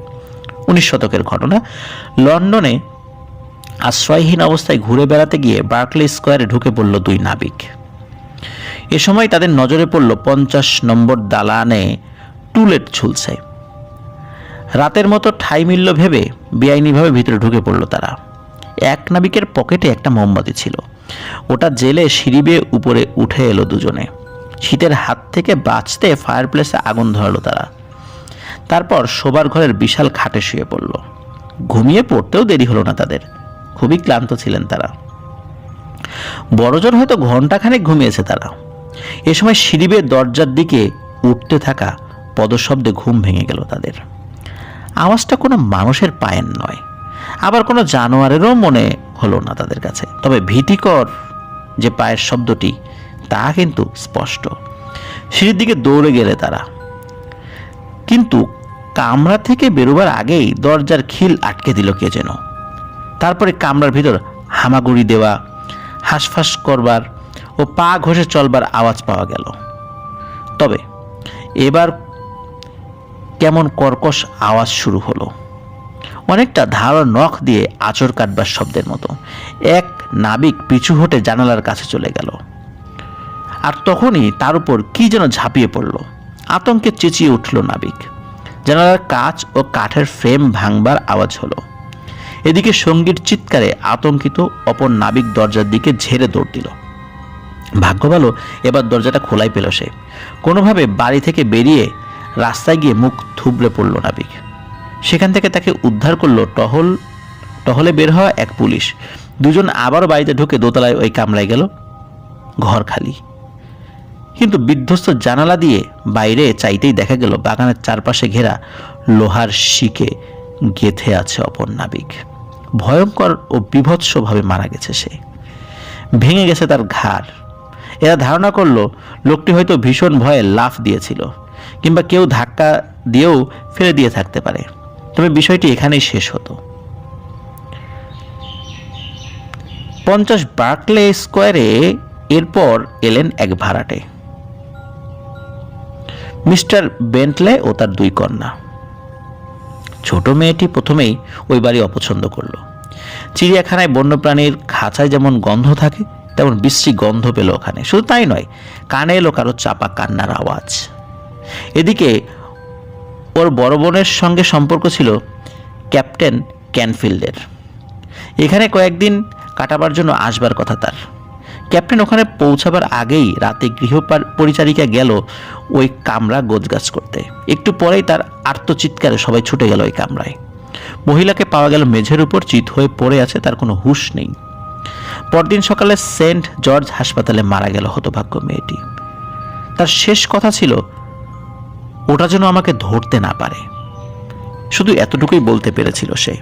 19 শতকের ঘটনা। লন্ডনে আশ্রয়হীন অবস্থায় ঘুরে বেড়াতে গিয়ে বার্কলে স্কয়ারে ঢুকে পড়ল 2 নাবিক। এ সময় তাদের নজরে পড়ল 50 নম্বর দালানে টুলেট ঝুলছে। রাতের মতো ঠাই মিলল ভেবে বেআইনিভাবে ভিতরে ঢুকে পড়ল তারা। এক নাবিকের পকেটে একটা মোমবাতি ছিল, ওটা জেলে সিঁড়ি বেয়ে উপরে উঠে এলো দুজনে। শীতের হাত থেকে বাঁচতে ফায়ারপ্লেসে আগুন ধরালো তারা। তারপর শোবার ঘরের বিশাল খাটে শুয়ে পড়ল। ঘুমিয়ে পড়তেও দেরি হলো না তাদের, খুবই ক্লান্ত ছিলেন তারা। বড়জন হয়তো ঘন্টাখানেক ঘুমিয়েছে তারা। এ সময় সিঁড়ি বেয়ে দরজার দিকে উঠতে থাকা পদশব্দে ঘুম ভেঙে গেল তাদের। আওয়াজটা কোনো মানুষের পায়ের নয়, আবার কোনো জানোয়ারেরও মনে হলো না তাদের কাছে। তবে ভীতিকর যে পায়ের শব্দটি তা কিন্তু স্পষ্ট। সিঁড়ির দিকে দৌড়ে গেলে তারা, কিন্তু কামরা থেকে বেরোবার আগেই দরজার খিল আটকে দিল কে যেন। তারপরে কামরার ভিতর হামাগুড়ি দেওয়া, হাঁসফাঁস করবার ও পা ঘষে চলবার আওয়াজ পাওয়া গেল। তবে এবার কেমন কর্কশ আওয়াজ শুরু হলো, অনেকটা ধারালো নখ দিয়ে আঁচড় কাটবার শব্দের মতো। এক নাবিক পিছু হটে জানালার কাছে চলে গেল, আর তখনই তার উপর কি যেন ঝাঁপিয়ে পড়ল। আতঙ্কে চেঁচিয়ে উঠল নাবিক। জানালার কাঁচ ও কাঠের ফ্রেম ভাঙবার আওয়াজ হলো। এদিকে সঙ্গীর চিৎকারে আতঙ্কিত অপর নাবিক দরজার দিকে ঝেড়ে দৌড় দিল। ভাগ্য ভালো, এবার দরজাটা খোলাই পেল সে। কোনোভাবে বাড়ি থেকে বেরিয়ে রাস্তায় গিয়ে মুখ থুবড়ে পড়ল নাবিক। সেখান থেকে তাকে উদ্ধার করলো টহলে বের হওয়া এক পুলিশ। দুজন আবার বাড়িতে ঢুকে দোতলায় ওই কামরায় গেল। ঘর খালি, কিন্তু বিধ্বস্ত জানালা দিয়ে বাইরে চাইতেই দেখা গেল বাগানের চারপাশে ঘেরা লোহার শিকে গেথে আছে অপর নাবিক। ভয়ঙ্কর ও বিভৎসভাবে মারা গেছে সে, ভেঙে গেছে তার ঘাড়। এরা ধারণা করলো লোকটি হয়তো ভীষণ ভয়ে লাফ দিয়েছিল, কিংবা কেউ ধাক্কা দিয়েও ফেলে দিয়ে থাকতে পারে। তবে বিষয়টি এখানেই শেষ হতো। 50 বার্কলে স্কয়ারে এরপর এলেন এক ভাড়াটে, মিস্টার বেন্টলে ও তার 2 কন্যা। ছোট মেয়েটি প্রথমেই ওই বাড়ি অপছন্দ করলো। চিড়িয়াখানায় বন্যপ্রাণীর খাঁচায় যেমন গন্ধ থাকে, তেমন বিশ্রী গন্ধ পেল ওখানে। শুধু তাই নয়, কানে এলো কারো চাপা কান্নার আওয়াজ। এদিকে ওর বড় বোনের সঙ্গে সম্পর্ক ছিল ক্যাপ্টেন ক্যানফিল্ডের। এখানে কয়েকদিন কাটাবার জন্য আসবার কথা তার। ক্যাপ্টেন ওখানে পৌঁছাবার আগেই রাতে গৃহ পরিচারিকা গেল ওই কামরা গোছগাছ করতে। একটু পরেই তার আর্তচিৎকারে সবাই ছুটে গেল ওই কামরায়। মহিলাকে পাওয়া গেল মেঝের উপর চিত হয়ে পড়ে আছে, তার কোনো হুঁশ নেই। পরদিন সকালে সেন্ট জর্জ হাসপাতালে মারা গেল হতভাগ্য মেয়েটি। তার শেষ কথা ছিল, ওটা যেন আমাকে ধরতে না পারে। শুধু এতটুকুই বলতে পেরেছিল সে।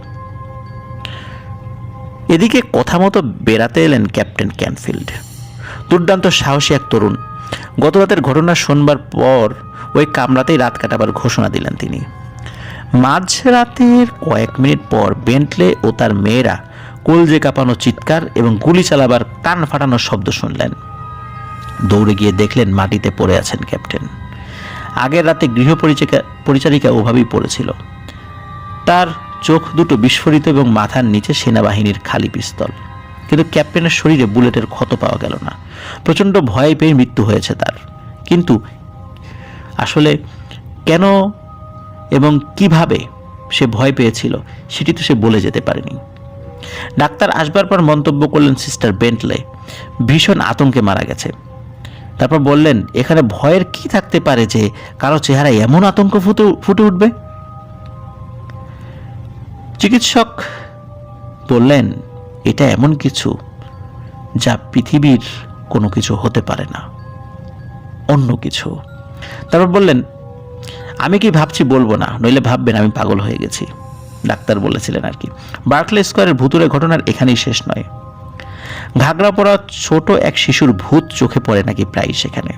এদিকে কথা মতো বেড়াতে এলেন ক্যাপ্টেন ক্যানফিল্ড। দুর্দান্ত সাহসী এক তরুণ। গত রাতের ঘটনা শোনবার পর ওই কামরাতেই রাত কাটাবার ঘোষণা দিলেন তিনি। মাঝরাতের কয়েক মিনিট পর বেন্টলে ও তার মেয়েরা কলজে কাঁপানো চিৎকার এবং গুলি চালাবার কান ফাটানো শব্দ শুনলেন। দৌড়ে গিয়ে দেখলেন মাটিতে পড়ে আছেন ক্যাপ্টেন। আগের রাতে গৃহ পরিচারিকা ওভাবেই পড়েছিল। তার চোখ দুটো বিস্ফোরিত এবং মাথার নিচে সেনাবাহিনীর খালি পিস্তল। কিন্তু ক্যাপ্টেনের শরীরে বুলেটের ক্ষত পাওয়া গেল না। প্রচণ্ড ভয় পেয়ে মৃত্যু হয়েছে তার, কিন্তু আসলে কেন এবং কিভাবে সে ভয় পেয়েছিল সেটি তো সে বলে যেতে পারেনি। ডাক্তার আসবার পর মন্তব্য করলেন সিস্টার বেন্টলে ভীষণ আতঙ্কে মারা গেছে। তারপর বললেন, এখানে ভয়ের কি থাকতে পারে যে কারো চেহারায় এমন আতঙ্ক ফুটে উঠবে? চিকিৎসক বললেন, এটা এমন কিছু যা পৃথিবীর কোনো কিছু হতে পারে না, অন্য কিছু। তারপর বললেন, আমি কি ভাবছি বলবো না, নইলে ভাববেন আমি পাগল হয়ে গেছি। ডাক্তার বলেছিলেন আর কি। বার্কলে স্কয়ারের ভুতুরে ঘটনার এখানেই শেষ নয়। ঘাগরা পরা ছোট এক শিশুর ভূত চোখে পড়ে নাকি প্রায় সেখানে।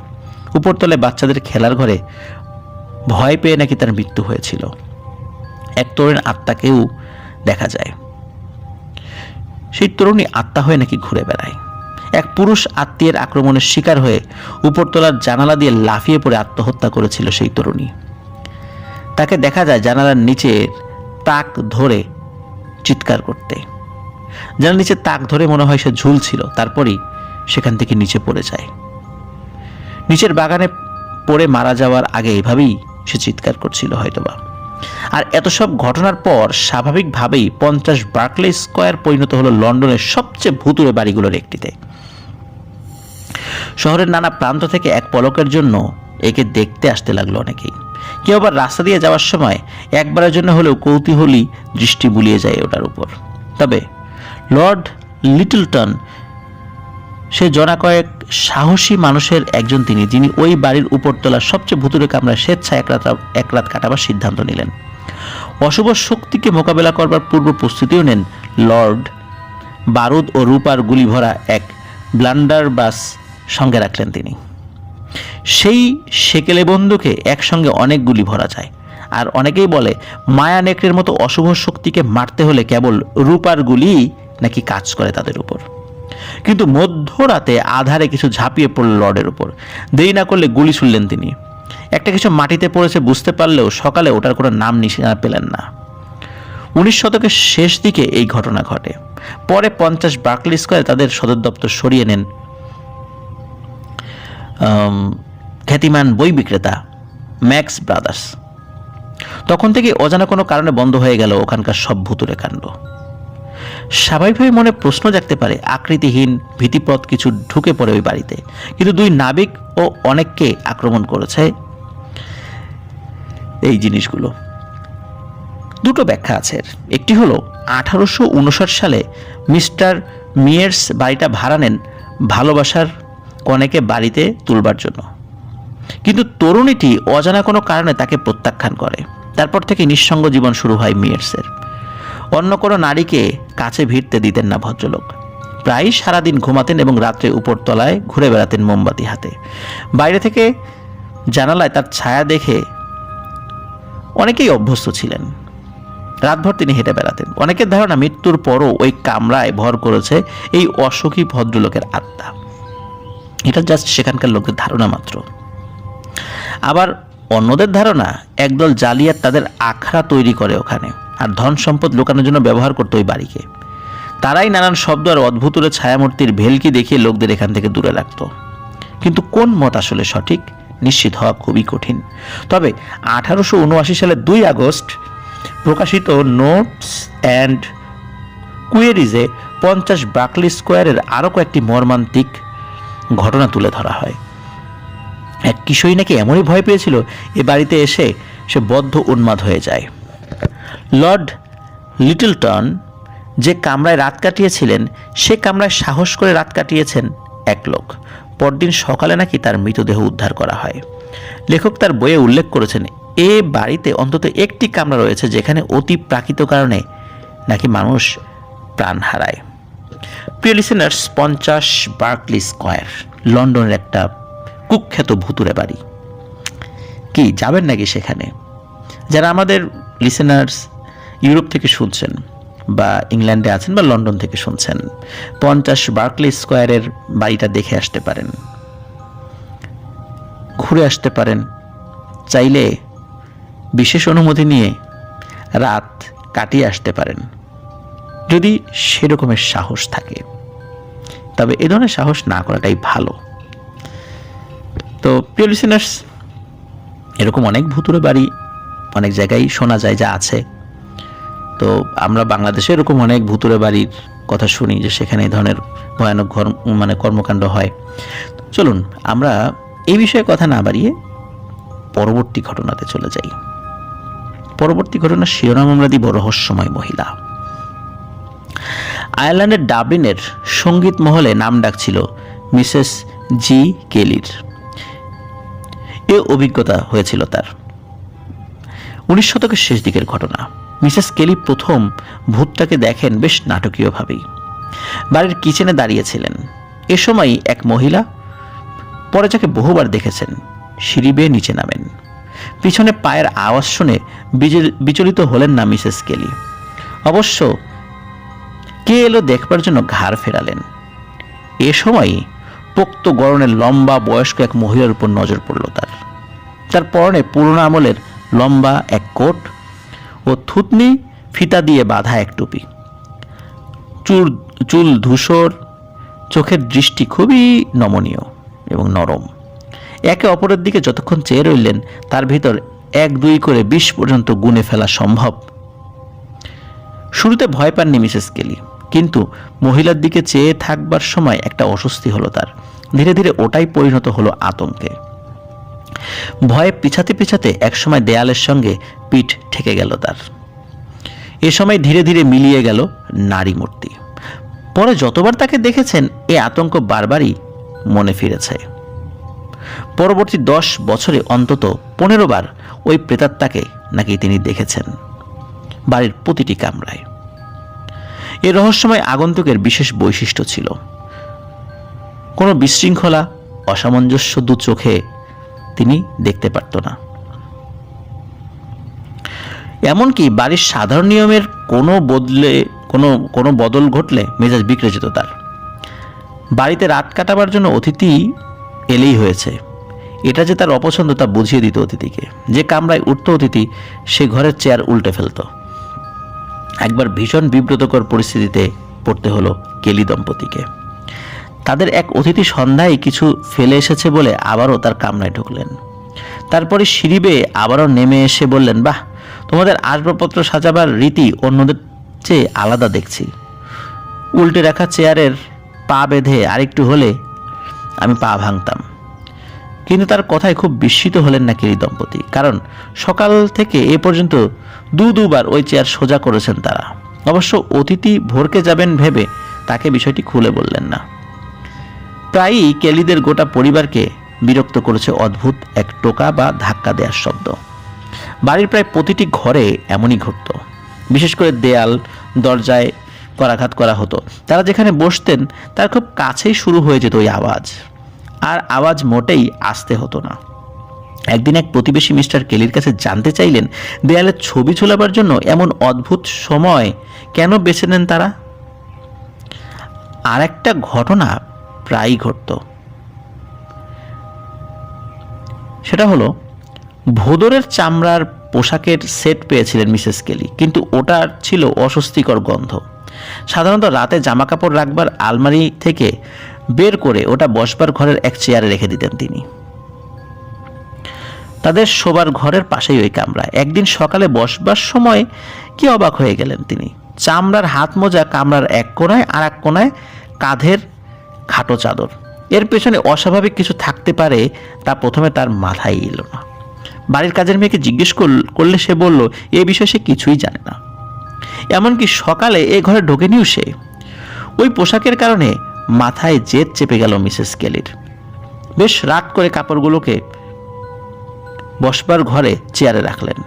উপরতলায় বাচ্চাদের খেলার ঘরে ভয় পেয়ে নাকি তার মৃত্যু হয়েছিল। এক তরুণ আত্মাকেও দেখা যায়, সেই তরুণী আত্মা হয়ে নাকি ঘুরে বেড়ায়। এক পুরুষ আত্মীয়ের আক্রমণের শিকার হয়ে উপরতলার জানালা দিয়ে লাফিয়ে পড়ে আত্মহত্যা করেছিল সেই তরুণী। তাকে দেখা যায় জানালার নিচের তাক ধরে চিৎকার করতে। জানালার নিচে তাক ধরে মনে হয় সে ঝুলছিল, তারপরই সেখান থেকে নিচে পড়ে যায়। নিচের বাগানে পড়ে মারা যাওয়ার আগে এভাবেই সে চিৎকার করছিল হয়তোবা। আর এত সব ঘটনার পর স্বাভাবিকভাবেই 50 বার্কলে স্কয়ার পরিণত হলো লন্ডনের সবচেয়ে ভুতুরে বাড়িগুলোর একটিতে। শহরের নানা প্রান্ত থেকে এক পলকের জন্য একে দেখতে আসতে লাগলো অনেকেই। কেউ আবার রাস্তা দিয়ে যাওয়ার সময় একবারের জন্য হলেও কৌতূহলী দৃষ্টি বুলিয়ে যায় ওটার উপর। তবে লর্ড লিটলটন সে জনা কয়েক সাহসী মানুষের একজন তিনি, যিনি ওই বাড়ির উপরতলার সবচেয়ে ভুতুরে কামরায় স্বেচ্ছায় এক রাত কাটাবার সিদ্ধান্ত নিলেন। অশুভ শক্তিকে মোকাবেলা করবার পূর্ব প্রস্তুতিও নেন লর্ড। বারুদ ও রূপার গুলি ভরা এক ব্লান্ডারবাস সঙ্গে রাখলেন তিনি। সেই সেকেলে বন্দুকে একসঙ্গে অনেক গুলি ভরা যায়, আর অনেকেই বলে মায়া নেকড়ের মতো অশুভ শক্তিকে মারতে হলে কেবল রূপার গুলি নাকি কাজ করে তাদের উপর। কিন্তু মধ্যরাতে আধারে কিছু ঝাঁপিয়ে পড়ল লর্ডের উপর। দেরি না করলে গুলি ছুড়লেন তিনি। একটা কিছু মাটিতে পড়েছে বুঝতে পারলেও সকালে ওটার কোনো নাম নিশানা পেলেন না। 19 শতকের শেষ দিকে এই ঘটনা ঘটে। পরে 50 বার্কলে স্কয়ারে তাদের সদর দপ্তর সরিয়ে নেন খ্যাতিমান বই বিক্রেতা ম্যাক্স ব্রাদার্স। তখন থেকে অজানা কোনো কারণে বন্ধ হয়ে গেল ওখানকার সব ভুতুরে কাণ্ড। স্বাভাবিকভাবে মনে প্রশ্ন জাগতে পারে, আকৃতিহীন ভীতিপদ কিছু ঢুকে পড়ে ওই বাড়িতে, কিন্তু 2 নাবিক ও অনেককে আক্রমণ করেছে এই জিনিসগুলো। দুটো ব্যাখ্যা আছে। একটি হলো 1859 সালে মিস্টার মিয়ার্স বাড়িটা ভাড়া নেন ভালোবাসার কনেকে বাড়িতে তুলবার জন্য, কিন্তু তরুণীটি অজানা কোনো কারণে তাকে প্রত্যাখ্যান করে। তারপর থেকে নিঃসঙ্গ জীবন শুরু হয় মিয়ার্সের। অন্য কোনো নারীকে কাছে ভিড়তে দিতেন না ভদ্রলোক। প্রায় সারাদিন ঘুমাতেন এবং রাত্রে উপরতলায় ঘুরে বেড়াতেন মোমবাতি হাতে। বাইরে থেকে জানালায় তার ছায়া দেখে অনেকেই অভ্যস্ত ছিলেন। রাতভর তিনি হেঁটে বেড়াতেন। অনেকের ধারণা মৃত্যুর পরও ওই কামরায় ভর করেছে এই অসুখী ভদ্রলোকের আত্মা। এটা জাস্ট সেখানকার লোকের ধারণা মাত্র। আবার অন্যদের ধারণা একদল জালিয়াত তাদের আখড়া তৈরি করে ওখানে, আর ধন সম্পদ লুকানোর জন্য ব্যবহার করতো ওই বাড়িকে। তারাই নানান শব্দ আর অদ্ভুতুরে ছায়ামূর্তির ভেলকি দেখিয়ে লোকদের এখান থেকে দূরে রাখত। কিন্তু কোন মত আসলে সঠিক নিশ্চিত হওয়া খুবই কঠিন। তবে 1879 সালের 2 আগস্ট প্রকাশিত নোটস অ্যান্ড কুয়েরিজে 50 বার্কলে স্কয়ারের আরও কয়েকটি মর্মান্তিক ঘটনা তুলে ধরা হয়। এক কিশোরী নাকি এমনই ভয় পেয়েছিল এ বাড়িতে এসে সে বদ্ধ উন্মাদ হয়ে যায়। লর্ড লিটলটন যে কামরায় রাত কাটিয়েছিলেন সে কামরায় সাহস করে রাত কাটিয়েছেন এক লোক। পরদিন সকালে নাকি তার মৃতদেহ উদ্ধার করা হয়। লেখক তার বইয়ে উল্লেখ করেছেন এ বাড়িতে অন্তত একটি কামরা রয়েছে যেখানে অতি প্রাকৃত কারণে নাকি মানুষ প্রাণ হারায়। প্রিয় লিসেনার্স, 50 বার্কলে স্কয়ার লন্ডনের একটা কুখ্যাত ভুতুরে বাড়ি। কি যাবেন নাকি সেখানে? যারা আমাদের লিসেনার্স ইউরোপ থেকে শুনছেন বা ইংল্যান্ডে আছেন বা লন্ডন থেকে শুনছেন, 50 বার্কলে স্কয়ারের বাড়িটা দেখে আসতে পারেন, ঘুরে আসতে পারেন। চাইলে বিশেষ অনুমতি নিয়ে রাত কাটিয়ে আসতে পারেন, যদি সেরকমের সাহস থাকে। তবে এ ধরনের সাহস না করাটাই ভালো। তো প্রিয় লিসেনার্স, এরকম অনেক ভুতুরে বাড়ি অনেক জায়গায় শোনা যায় যা আছে। তো আমরা বাংলাদেশে এরকম অনেক ভুতুড়ে বাড়ির কথা শুনি যে সেখানে এই ধরনের ভয়ানক কর্মকাণ্ড হয়। চলুন আমরা এই বিষয়ে কথা না বাড়িয়ে পরবর্তী ঘটনাতে চলে যাই। পরবর্তী ঘটনার শিরোনাম আমরা দিব রহস্যময় মহিলা। আয়ারল্যান্ডের ডাবলিনের সঙ্গীত মহলে নাম ডাক ছিল মিসেস জি কেলির। এ অভিজ্ঞতা হয়েছিল তার 19 শতকের শেষ দিকের ঘটনা। মিসেস কেলি প্রথম ভূতটাকে দেখেন বেশ নাটকীয়ভাবেই। বাড়ির কিচেনে দাঁড়িয়েছিলেন। এ সময় এক মহিলা, পরে যাকে বহুবার দেখেছেন, সিঁড়ি বেয়ে নিচে নামেন। পিছনে পায়ের আওয়াজ শুনে বিচলিত হলেন না মিসেস কেলি। অবশ্য কে এলো দেখবার জন্য ঘাড় ফেরালেন। এ সময় পোক্ত গড়নের লম্বা বয়স্ক এক মহিলার উপর নজর পড়ল তার পরনে পুরনো আমলের লম্বা এক কোট ও থুতনি ফিতা দিয়ে বাঁধা এক টুপি। চুল ধূসর, চোখের দৃষ্টি খুবই নমনীয় এবং নরম। একে অপরের দিকে যতক্ষণ চেয়ে রইলেন তার ভিতর 1-2 করে 20 পর্যন্ত গুনে ফেলা সম্ভব। শুরুতে ভয় পাননি মিসেস কেলি, কিন্তু মহিলার দিকে চেয়ে থাকবার সময় একটা অস্বস্তি হলো তার। ধীরে ধীরে ওটাই পরিণত হলো আতঙ্কে। ভয়ে পিছাতে পিছাতে একসময় দেয়ালের সঙ্গে পিঠ ঠেকে গেল তার। এ সময় ধীরে ধীরে মিলিয়ে গেল নারী মূর্তি। পরে যতবার তাকে দেখেছেন এ আতঙ্ক বারবারই মনে ফিরেছে। পরবর্তী 10 বছরে অন্তত 15 বার ওই প্রেতাত্মাকে নাকি তিনি দেখেছেন বাড়ির প্রতিটি কামরায়। এ রহস্যময় আগন্তুকের বিশেষ বৈশিষ্ট্য ছিল, কোনো বিশৃঙ্খলা, অসামঞ্জস্য দু চোখে তিনি দেখতে পারত না। এমনকি বাড়ির সাধারণ নিয়মের কোনো বদল ঘটলে মেজাজ বিগড়ে যেত তার। বাড়িতে রাত কাটাবার জন্য অতিথি এলেই হয়েছে, এটা যে তার অপছন্দ তা বুঝিয়ে দিত অতিথিকে। যে কামরায় উঠত অতিথি সে ঘরের চেয়ার উল্টে ফেলত। একবার ভীষণ বিব্রতকর পরিস্থিতিতে পড়তে হলো কেলি দম্পতিকে। তাদের এক অতিথি সন্ধ্যায় কিছু ফেলে এসেছে বলে আবারও তার কামরায় ঢুকলেন। তারপরে সিঁড়ি বেয়ে আবারও নেমে এসে বললেন, বাহ, তোমাদের আসবাবপত্র সাজাবার রীতি অন্যদের চেয়ে আলাদা দেখছি। উল্টে রাখা চেয়ারের পা বেঁধে আরেকটু হলে আমি পা ভাঙতাম। কিন্তু তার কথায় খুব বিস্মিত হলেন না কেলি দম্পতি, কারণ সকাল থেকে এ পর্যন্ত দুবার ওই চেয়ার সোজা করেছেন তারা। অবশ্য অতিথি ভরকে যাবেন ভেবে তাকে বিষয়টি খুলে বললেন না। প্রায়ই কেলিদের গোটা পরিবারকে বিরক্ত করেছে অদ্ভুত এক টোকা বা ধাক্কা দেওয়ার শব্দ। বাড়ির প্রায় প্রতিটি ঘরে এমনই ঘটত। বিশেষ করে দেয়াল, দরজায় করাঘাত করা হতো। তারা যেখানে বসতেন তার খুব কাছেই শুরু হয়ে যেত ওই আওয়াজ। আর আওয়াজ মোটেই আস্তে হতো না। একদিন এক প্রতিবেশী মিস্টার কেলির কাছে জানতে চাইলেন, দেয়ালে ছবি ঝোলাবার জন্য এমন অদ্ভুত সময় কেন বেছে নেন তারা। আর একটা ঘটনা প্রায়ই ঘটত, সেটা হলো ভোদরের চামড়ার পোশাকের সেট পেয়েছিলেন মিসেস কেলি, কিন্তু ওটার ছিল অস্বস্তিকর গন্ধ। সাধারণত রাতে জামাকাপড় রাখবার আলমারি থেকে বের করে ওটা বসবার ঘরের এক চেয়ারে রেখে দিতেন তিনি। তাদের শোবার ঘরের পাশেই ওই কামরা। একদিন সকালে বসবার সময় কি অবাক হয়ে গেলেন তিনি। চামড়ার হাত মোজা কামরার এক কোণায়, আর এক কোণায় কাঁধের খাটো চাদর। এর পেছনে অস্বাভাবিক কিছু থাকতে পারে তা প্রথমে তার মাথায় এলো না। বাড়ির কাজের মেয়েকে জিজ্ঞেস করলে সে বলল এ বিষয়ে সে কিছুই জানে না। এমনকি সকালে এ ঘরে ঢোকেনিও সে। ওই পোশাকের কারণে মাথায় জেদ চেপে গেল মিসেস কেলির। বেশ রাত করে কাপড়গুলোকে বসবার ঘরে চেয়ারে রাখলেন,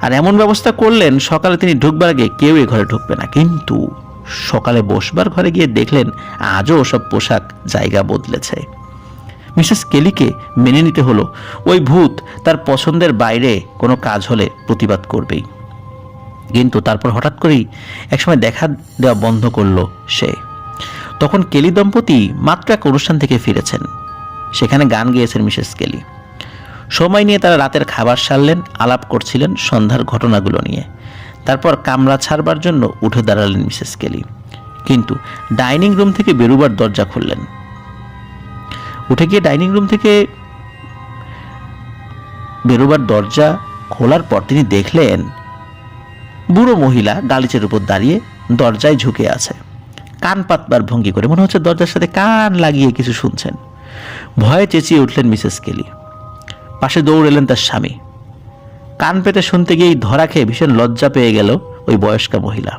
আর এমন ব্যবস্থা করলেন সকালে তিনি ঢুকবার আগে কেউ এ ঘরে ঢুকবে না। কিন্তু সকালে বসবার ঘরে গিয়ে দেখলেন আজও ওসব পোশাক জায়গা বদলেছে। মিসেস কেলিকে মেনে নিতে হলো ওই ভূত তার পছন্দের বাইরে কোনো কাজ হলে প্রতিবাদ করবেই। কিন্তু তারপর হঠাৎ করেই একসময় দেখা দেওয়া বন্ধ করলো সে। তখন কেলি দম্পতি মাত্র এক অনুষ্ঠান থেকে ফিরেছেন। সেখানে গান গেয়েছেন মিসেস কেলি। সময় নিয়ে তারা রাতের খাবার সারলেন, আলাপ করছিলেন সন্ধ্যার ঘটনাগুলো নিয়ে। তারপর কামরা ছাড়বার জন্য উঠে দাঁড়ালেন মিসেস কেলি, কিন্তু ডাইনিং রুম থেকে বেরোবার দরজা খুললেন। উঠে গিয়ে ডাইনিং রুম থেকে বেরোবার দরজা খোলার পর তিনি দেখলেন বুড়ো মহিলা গালিচের উপর দাঁড়িয়ে দরজায় ঝুঁকে আছে, কান পাতবার ভঙ্গি করে, মনে হচ্ছে দরজার সাথে কান লাগিয়ে কিছু শুনছেন। ভয়ে চেঁচিয়ে উঠলেন মিসেস কেলি। পাশে দৌড় এলেন তার স্বামী। কান পেতে শুনতে গিয়েই ধরা খেয়ে ভীষণ লজ্জা পেয়ে গেল ওই বয়স্কা মহিলা।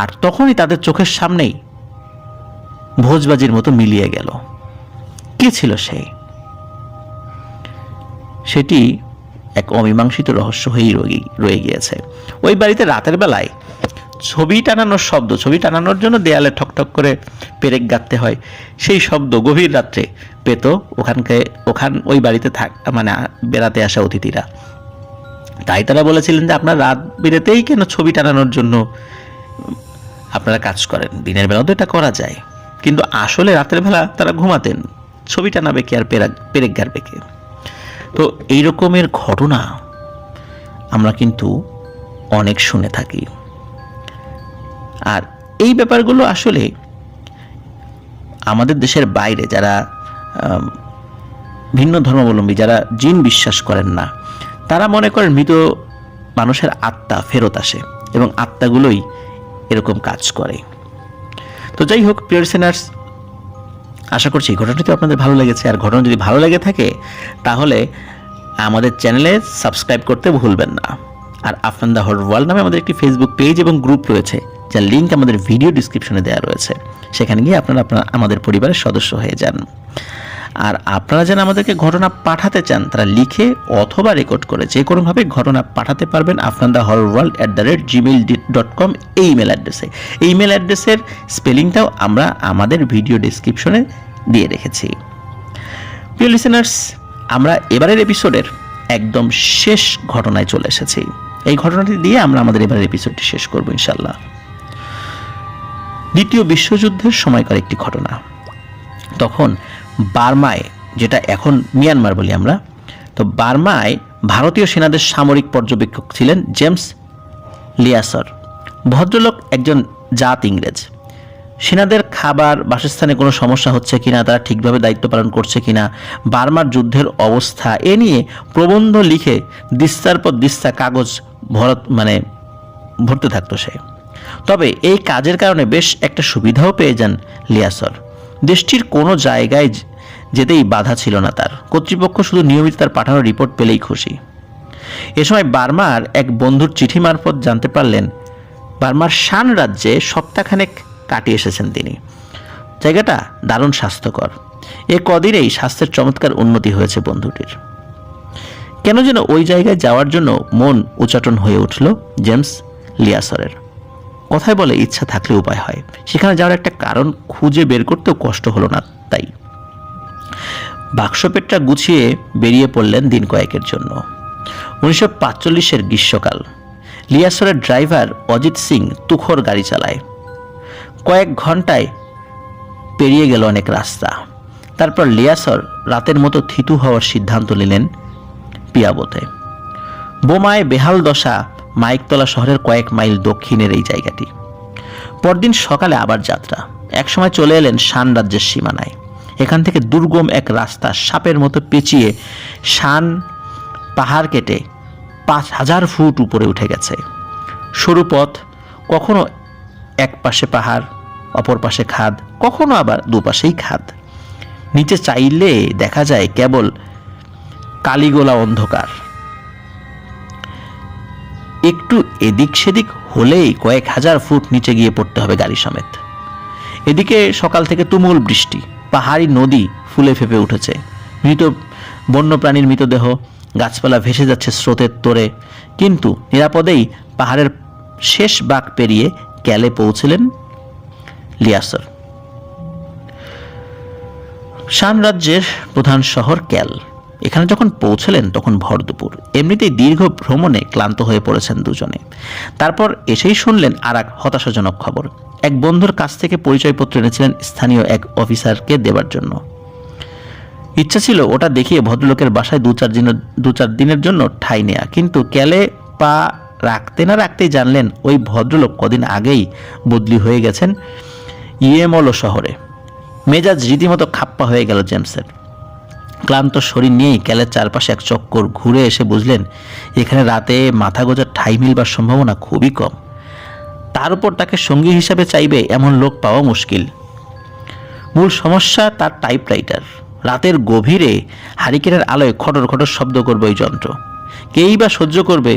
আর তখনই তাদের চোখের সামনেই ভোজবাজির মতো মিলিয়ে গেল। কে ছিল সেই? সেটি এক অমীমাংসিত রহস্য হয়েই রয়ে গিয়েছে। ওই বাড়িতে রাতের বেলায় ছবি টানানোর শব্দ, ছবি টানানোর জন্য দেয়ালে ঠকঠক করে পেরেক গাঁথতে হয়, সেই শব্দ গভীর রাত্রে পেত ওই বাড়িতে বেড়াতে আসা অতিথিরা। তাই তারা বলেছিলেন যে আপনারা রাত বিরেতেই কেন ছবি টানানোর জন্য আপনারা কাজ করেন, দিনের বেলাও তো এটা করা যায়। কিন্তু আসলে রাতের বেলা তারা ঘুমাতেন, ছবি টানাবে কে আর পেরেক গাড়বে কে? তো এই রকমের ঘটনা আমরা কিন্তু অনেক শুনে থাকি। আর এই ব্যাপারগুলো আসলে আমাদের দেশের বাইরে যারা ভিন্ন ধর্মাবলম্বী, যারা জিন বিশ্বাস করেন না, তারা মনে করেন মৃত মানুষের আত্মা ফেরত আসে এবং আত্মাগুলোই এরকম কাজ করে। তো যাই হোক প্রিয় লিসেনার্স, আশা করছি ঘটনাটি আপনাদের ভালো লেগেছে। আর ঘটনা যদি ভালো লেগে থাকে তাহলে আমাদের চ্যানেলে সাবস্ক্রাইব করতে ভুলবেন না। আর আফনান দ্য হরর ওয়ার্ল্ড নামে আমাদের একটি ফেসবুক পেজ এবং গ্রুপ রয়েছে, যার লিঙ্ক আমাদের ভিডিও ডিসক্রিপশনে দেওয়া রয়েছে। সেখানে গিয়ে আপনারা আমাদের পরিবারের সদস্য হয়ে যান। আর আপনারা যেন আমাদেরকে ঘটনা পাঠাতে চান, তারা লিখে অথবা রেকর্ড করে যে কোনোভাবে ঘটনা পাঠাতে পারবেন afnandahorrorworld@gmail.com এই ইমেল অ্যাড্রেসে। এই ইমেল অ্যাড্রেসের স্পেলিংটাও আমরা আমাদের ভিডিও ডিসক্রিপশনে দিয়ে রেখেছি। প্রিয় লিসেনার্স, আমরা এবারের এপিসোডের একদম শেষ ঘটনায় চলে এসেছি। এই ঘটনাটি দিয়ে আমরা আমাদের এবারের এপিসোডটি শেষ করব ইনশাল্লাহ। দ্বিতীয় বিশ্বযুদ্ধের সময়কার একটি ঘটনা। তখন বার্মায়, যেটা এখন মিয়ানমার বলি আমরা, তো বার্মায় ভারতীয় সেনাদের সামরিক পর্যবেক্ষক ছিলেন জেমস লিয়াসর। ভদ্রলোক একজন জাত ইংরেজ। সেনাদের খাবার, বাসস্থানে কোনো সমস্যা হচ্ছে কিনা, তারা ঠিকভাবে দায়িত্ব পালন করছে কিনা, বার্মার যুদ্ধের অবস্থা এ নিয়ে প্রবন্ধ লিখে দিস্তার পর দিস্তা কাগজ ভরতে থাকতো সে। তবে এই কাজের কারণে বেশ একটা সুবিধাও পেয়ে যান লিয়াসর। দেশটির কোনো জায়গায় যেতেই বাধা ছিল না তার। কর্তৃপক্ষ শুধু নিয়মিত তার পাঠানো রিপোর্ট পেলেই খুশি। এ সময় বার্মার এক বন্ধুর চিঠি মারফত জানতে পারলেন বার্মার শান রাজ্যে সপ্তাহখানেক কাটিয়ে এসেছেন তিনি। জায়গাটা দারুণ স্বাস্থ্যকর। এ কদিনেই স্বাস্থ্যের চমৎকার উন্নতি হয়েছে বন্ধুটির। কেন যেন ওই জায়গায় যাওয়ার জন্য মন উচাটন হয়ে উঠল জেমস লিয়াসরের। কথায় বলে ইচ্ছা থাকলে উপায় হয়। সেখানে যাওয়ার একটা কারণ খুঁজে বের করতেও কষ্ট হলো না। তাই বাক্সপেটটা গুছিয়ে বেরিয়ে পড়লেন দিন কয়েকের জন্য। 1945-এর গ্রীষ্মকাল। লিয়াসরের ড্রাইভার অজিত সিং তুখোর গাড়ি চালায়। কয়েক ঘন্টায় পেরিয়ে গেল অনেক রাস্তা। তারপর লিয়াসর রাতের মতো থিতু হওয়ার সিদ্ধান্ত নিলেন পিয়াবোতে। বোমায় বেহাল দশা মাইকতলা শহরের কয়েক মাইল দক্ষিণের এই জায়গাটি। পরদিন সকালে আবার যাত্রা। একসময় চলে এলেন শান রাজ্যের সীমানায়। এখান থেকে দুর্গম এক রাস্তা সাপের মতো পেঁচিয়ে শান পাহাড় কেটে 5000 ফুট উপরে উঠে গেছে। সরু পথ, কখনো এক পাশে পাহাড়, অপর পাশে খাদ, কখনো আবার দুপাশেই খাদ। নিচে চাইলে দেখা যায় কেবল কালিগোলা অন্ধকার। একটু এদিক সেদিক হলেই কয়েক হাজার ফুট নিচে গিয়ে পড়তে হবে গাড়ি সমেত। এদিকে সকাল থেকে তুমুল বৃষ্টি, পাহাড়ি নদী ফুলে ফেপে উঠেছে। মৃত বন্যপ্রাণীর মৃতদেহ, গাছপালা ভেসে যাচ্ছে স্রোতের তোরে। কিন্তু নিরাপদেই পাহাড়ের শেষ বাঁক পেরিয়ে ক্যালে পৌঁছলেন লিয়াসর। শান রাজ্যের প্রধান শহর ক্যাল। এখানে যখন পৌঁছলেন তখন ভর দুপুর। এমনিতেই দীর্ঘ ভ্রমণে ক্লান্ত হয়ে পড়েছেন দুজনে। তারপর এসেই শুনলেন আর এক হতাশাজনক খবর। এক বন্ধুর কাছ থেকে পরিচয়পত্র এনেছিলেন স্থানীয় এক অফিসারকে দেবার জন্য। ইচ্ছা ছিল ওটা দেখিয়ে ভদ্রলোকের বাসায় দু চার দিনের জন্য ঠাঁই নেয়া। কিন্তু ক্যালে পা রাখতে না রাখতেই জানলেন ওই ভদ্রলোক কদিন আগেই বদলি হয়ে গেছেন ইয়েমলো শহরে। মেজাজ রীতিমতো খাপ্পা হয়ে গেল জেমসের। ক্লান্ত শরীর নিয়েই ক্যালের চারপাশে এক চক্কর ঘুরে এসে বুঝলেন এখানে রাতে মাথা গোজার ঠাঁই মিলবার সম্ভাবনা খুবই কম। তার উপর তাকে সঙ্গী হিসাবে চাইবে এমন লোক পাওয়া মুশকিল। মূল সমস্যা তার টাইপরাইটার। রাতের গভীরে হারিকেনের আলোয় খটর খটর শব্দ করবে ওই যন্ত্র। কেই বা সহ্য করবে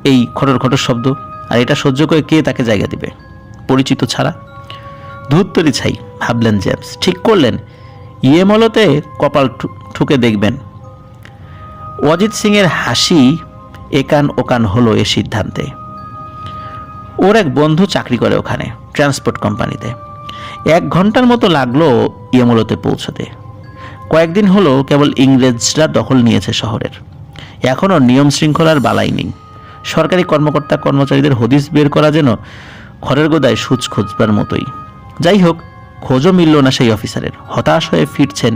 এই খটর খটর শব্দ? আর এটা সহ্য করে কে তাকে জায়গা দিবে পরিচিত ছাড়া? ধূত্তরি ছাই, ভাবলেন জেমস। ঠিক করলেন ইয়েমলোতে কপাল ঠুকে দেখবেন। অজিত সিংয়ের হাসি একান ওকান হলো এ সিদ্ধান্তে। ওর এক বন্ধু চাকরি করে ওখানে, ট্রান্সপোর্ট কোম্পানিতে। 1 ঘন্টার মতো লাগলো ইয়েমলোতে পৌঁছতে। কয়েকদিন হলো কেবল ইংরেজরা দখল নিয়েছে শহরের। এখনও নিয়ম শৃঙ্খলার বালাই নেই। সরকারি কর্মকর্তা কর্মচারীদের হদিস বের করা যেন খড়ের গোদায় সূচ খোঁজবার মতোই। যাই হোক, খোঁজও মিলল না সেই অফিসারের। হতাশ হয়ে ফিরছেন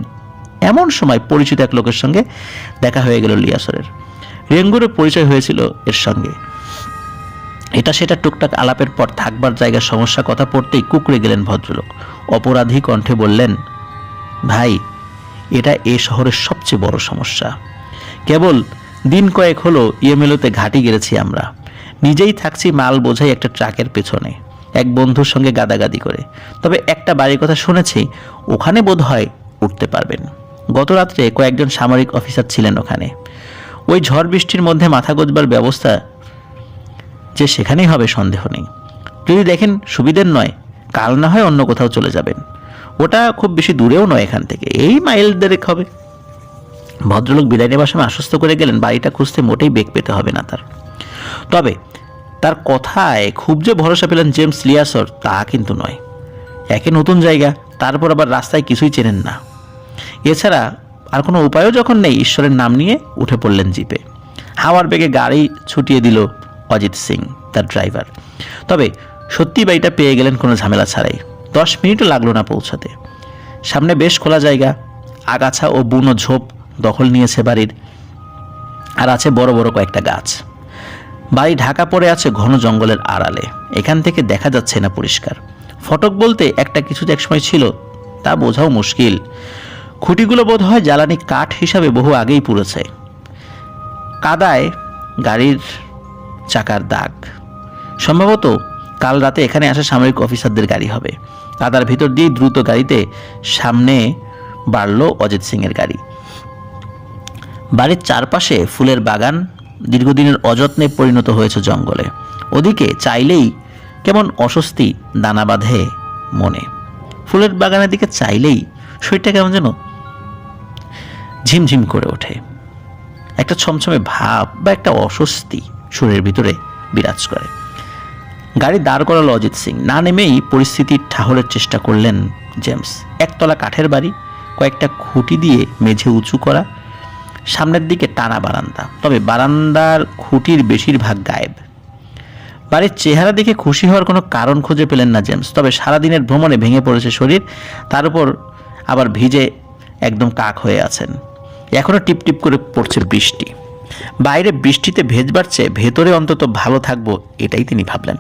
এমন সময় পরিচিত এক লোকের সঙ্গে দেখা হয়ে গেল লিয়াসরের। রেঙ্গুরে পরিচয় হয়েছিল এর সঙ্গে। এটা সেটা টুকটাক আলাপের পর থাকবার জায়গার সমস্যা কথা পড়তেই কুঁকড়ে গেলেন ভদ্রলোক। অপরাধী কণ্ঠে বললেন, ভাই, এটা এ শহরের সবচেয়ে বড় সমস্যা। কেবল দিন কয়েক হলো ইয়েমেলোতে ঘাঁটি গেড়েছি আমরা। নিজেই থাকছি মাল বোঝাই একটা ট্রাকের পেছনে, এক বন্ধুর সঙ্গে গাদাগাদি করে। তবে একটা বাড়ির কথা শুনেছি, ওখানে বোধ হয় উঠতে পারবেন। গত রাত্রে কয়েকজন সামরিক অফিসার ছিলেন ওখানে। ওই ঝড় বৃষ্টির মধ্যে মাথা গোজবার ব্যবস্থা যে সেখানেই হবে সন্দেহ নেই। যদি দেখেন সুবিধের নয়, কাল না হয় অন্য কোথাও চলে যাবেন। ওটা খুব বেশি দূরেও নয় এখান থেকে, এই মাইল 1.5 হবে। ভদ্রলোক বিদায় নেবার সময় আশ্বস্ত করে গেলেন বাড়িটা খুঁজতে মোটেই বেগ পেতে হবে না তার। তবে তার কথায় খুব যে ভরসা পেলেন জেমস লিয়াসর তা কিন্তু নয়। একে নতুন জায়গা, তারপর আবার রাস্তায় কিছুই চেনেন না। এছাড়া আর কোনো উপায়ও যখন নেই, ঈশ্বরের নাম নিয়ে উঠে পড়লেন জিপে। হাওয়ার বেগে গাড়ি ছুটিয়ে দিল অজিত সিং, তার ড্রাইভার। তবে সত্যি বাড়িটা পেয়ে গেলেন কোনো ঝামেলা ছাড়াই। 10 মিনিটও লাগলো না পৌঁছাতে। সামনে বেশ খোলা জায়গা, আগাছা ও বুনো ঝোপ দখল নিয়েছে বাড়ির, আর আছে বড় বড় কয়েকটা গাছ। বাড়ি ঢাকা পড়ে আছে ঘন জঙ্গলের আড়ালে। এখান থেকে দেখা যাচ্ছে না পরিষ্কার। ফটক বলতে একটা কিছুতে একসময় ছিল, তা বোঝাও মুশকিল। খুঁটিগুলো বোধ হয় জ্বালানি কাঠ হিসাবে বহু আগেই পুড়েছে। কাদায় গাড়ির চাকার দাগ। সম্ভবত কাল রাতে এখানে আসা সামরিক অফিসারদের গাড়ি হবে। কাদার ভিতর দিয়ে দ্রুত গাড়িতে সামনে বাড়ল অজিত সিংয়ের গাড়ি। বাড়ির চারপাশে ফুলের বাগান দীর্ঘদিনের অযত্নে পরিণত হয়েছে জঙ্গলে। ওদিকে চাইলেই কেমন অস্বস্তি দানা বাঁধে মনে। ফুলের বাগানের দিকে চাইলেই শরীরটা কেমন যেন ঝিমঝিম করে ওঠে। একটা ছমছমে ভাব বা একটা অস্বস্তি শরীরের ভিতরে বিরাজ করে। গাড়ি দাঁড় করালো অজিত সিং। না নেমেই পরিস্থিতির ঠাহরের চেষ্টা করলেন জেমস। একতলা কাঠের বাড়ি, কয়েকটা খুঁটি দিয়ে মেঝে উঁচু করা, সামনের দিকে টানা বারান্দা। তবে বারান্দার খুঁটির বেশিরভাগ গায়েব। বাড়ির চেহারা দেখে খুশি হওয়ার কোনো কারণ খুঁজে পেলেন না জেমস। তবে সারাদিনের ভ্রমণে ভেঙে পড়েছে শরীর, তার উপর আবার ভিজে একদম কাক হয়ে আছেন। এখনও টিপটিপ করে পড়ছে বৃষ্টি। বাইরে বৃষ্টিতে ভেজবার চেয়ে ভেতরে অন্তত ভালো থাকবো, এটাই তিনি ভাবলেন।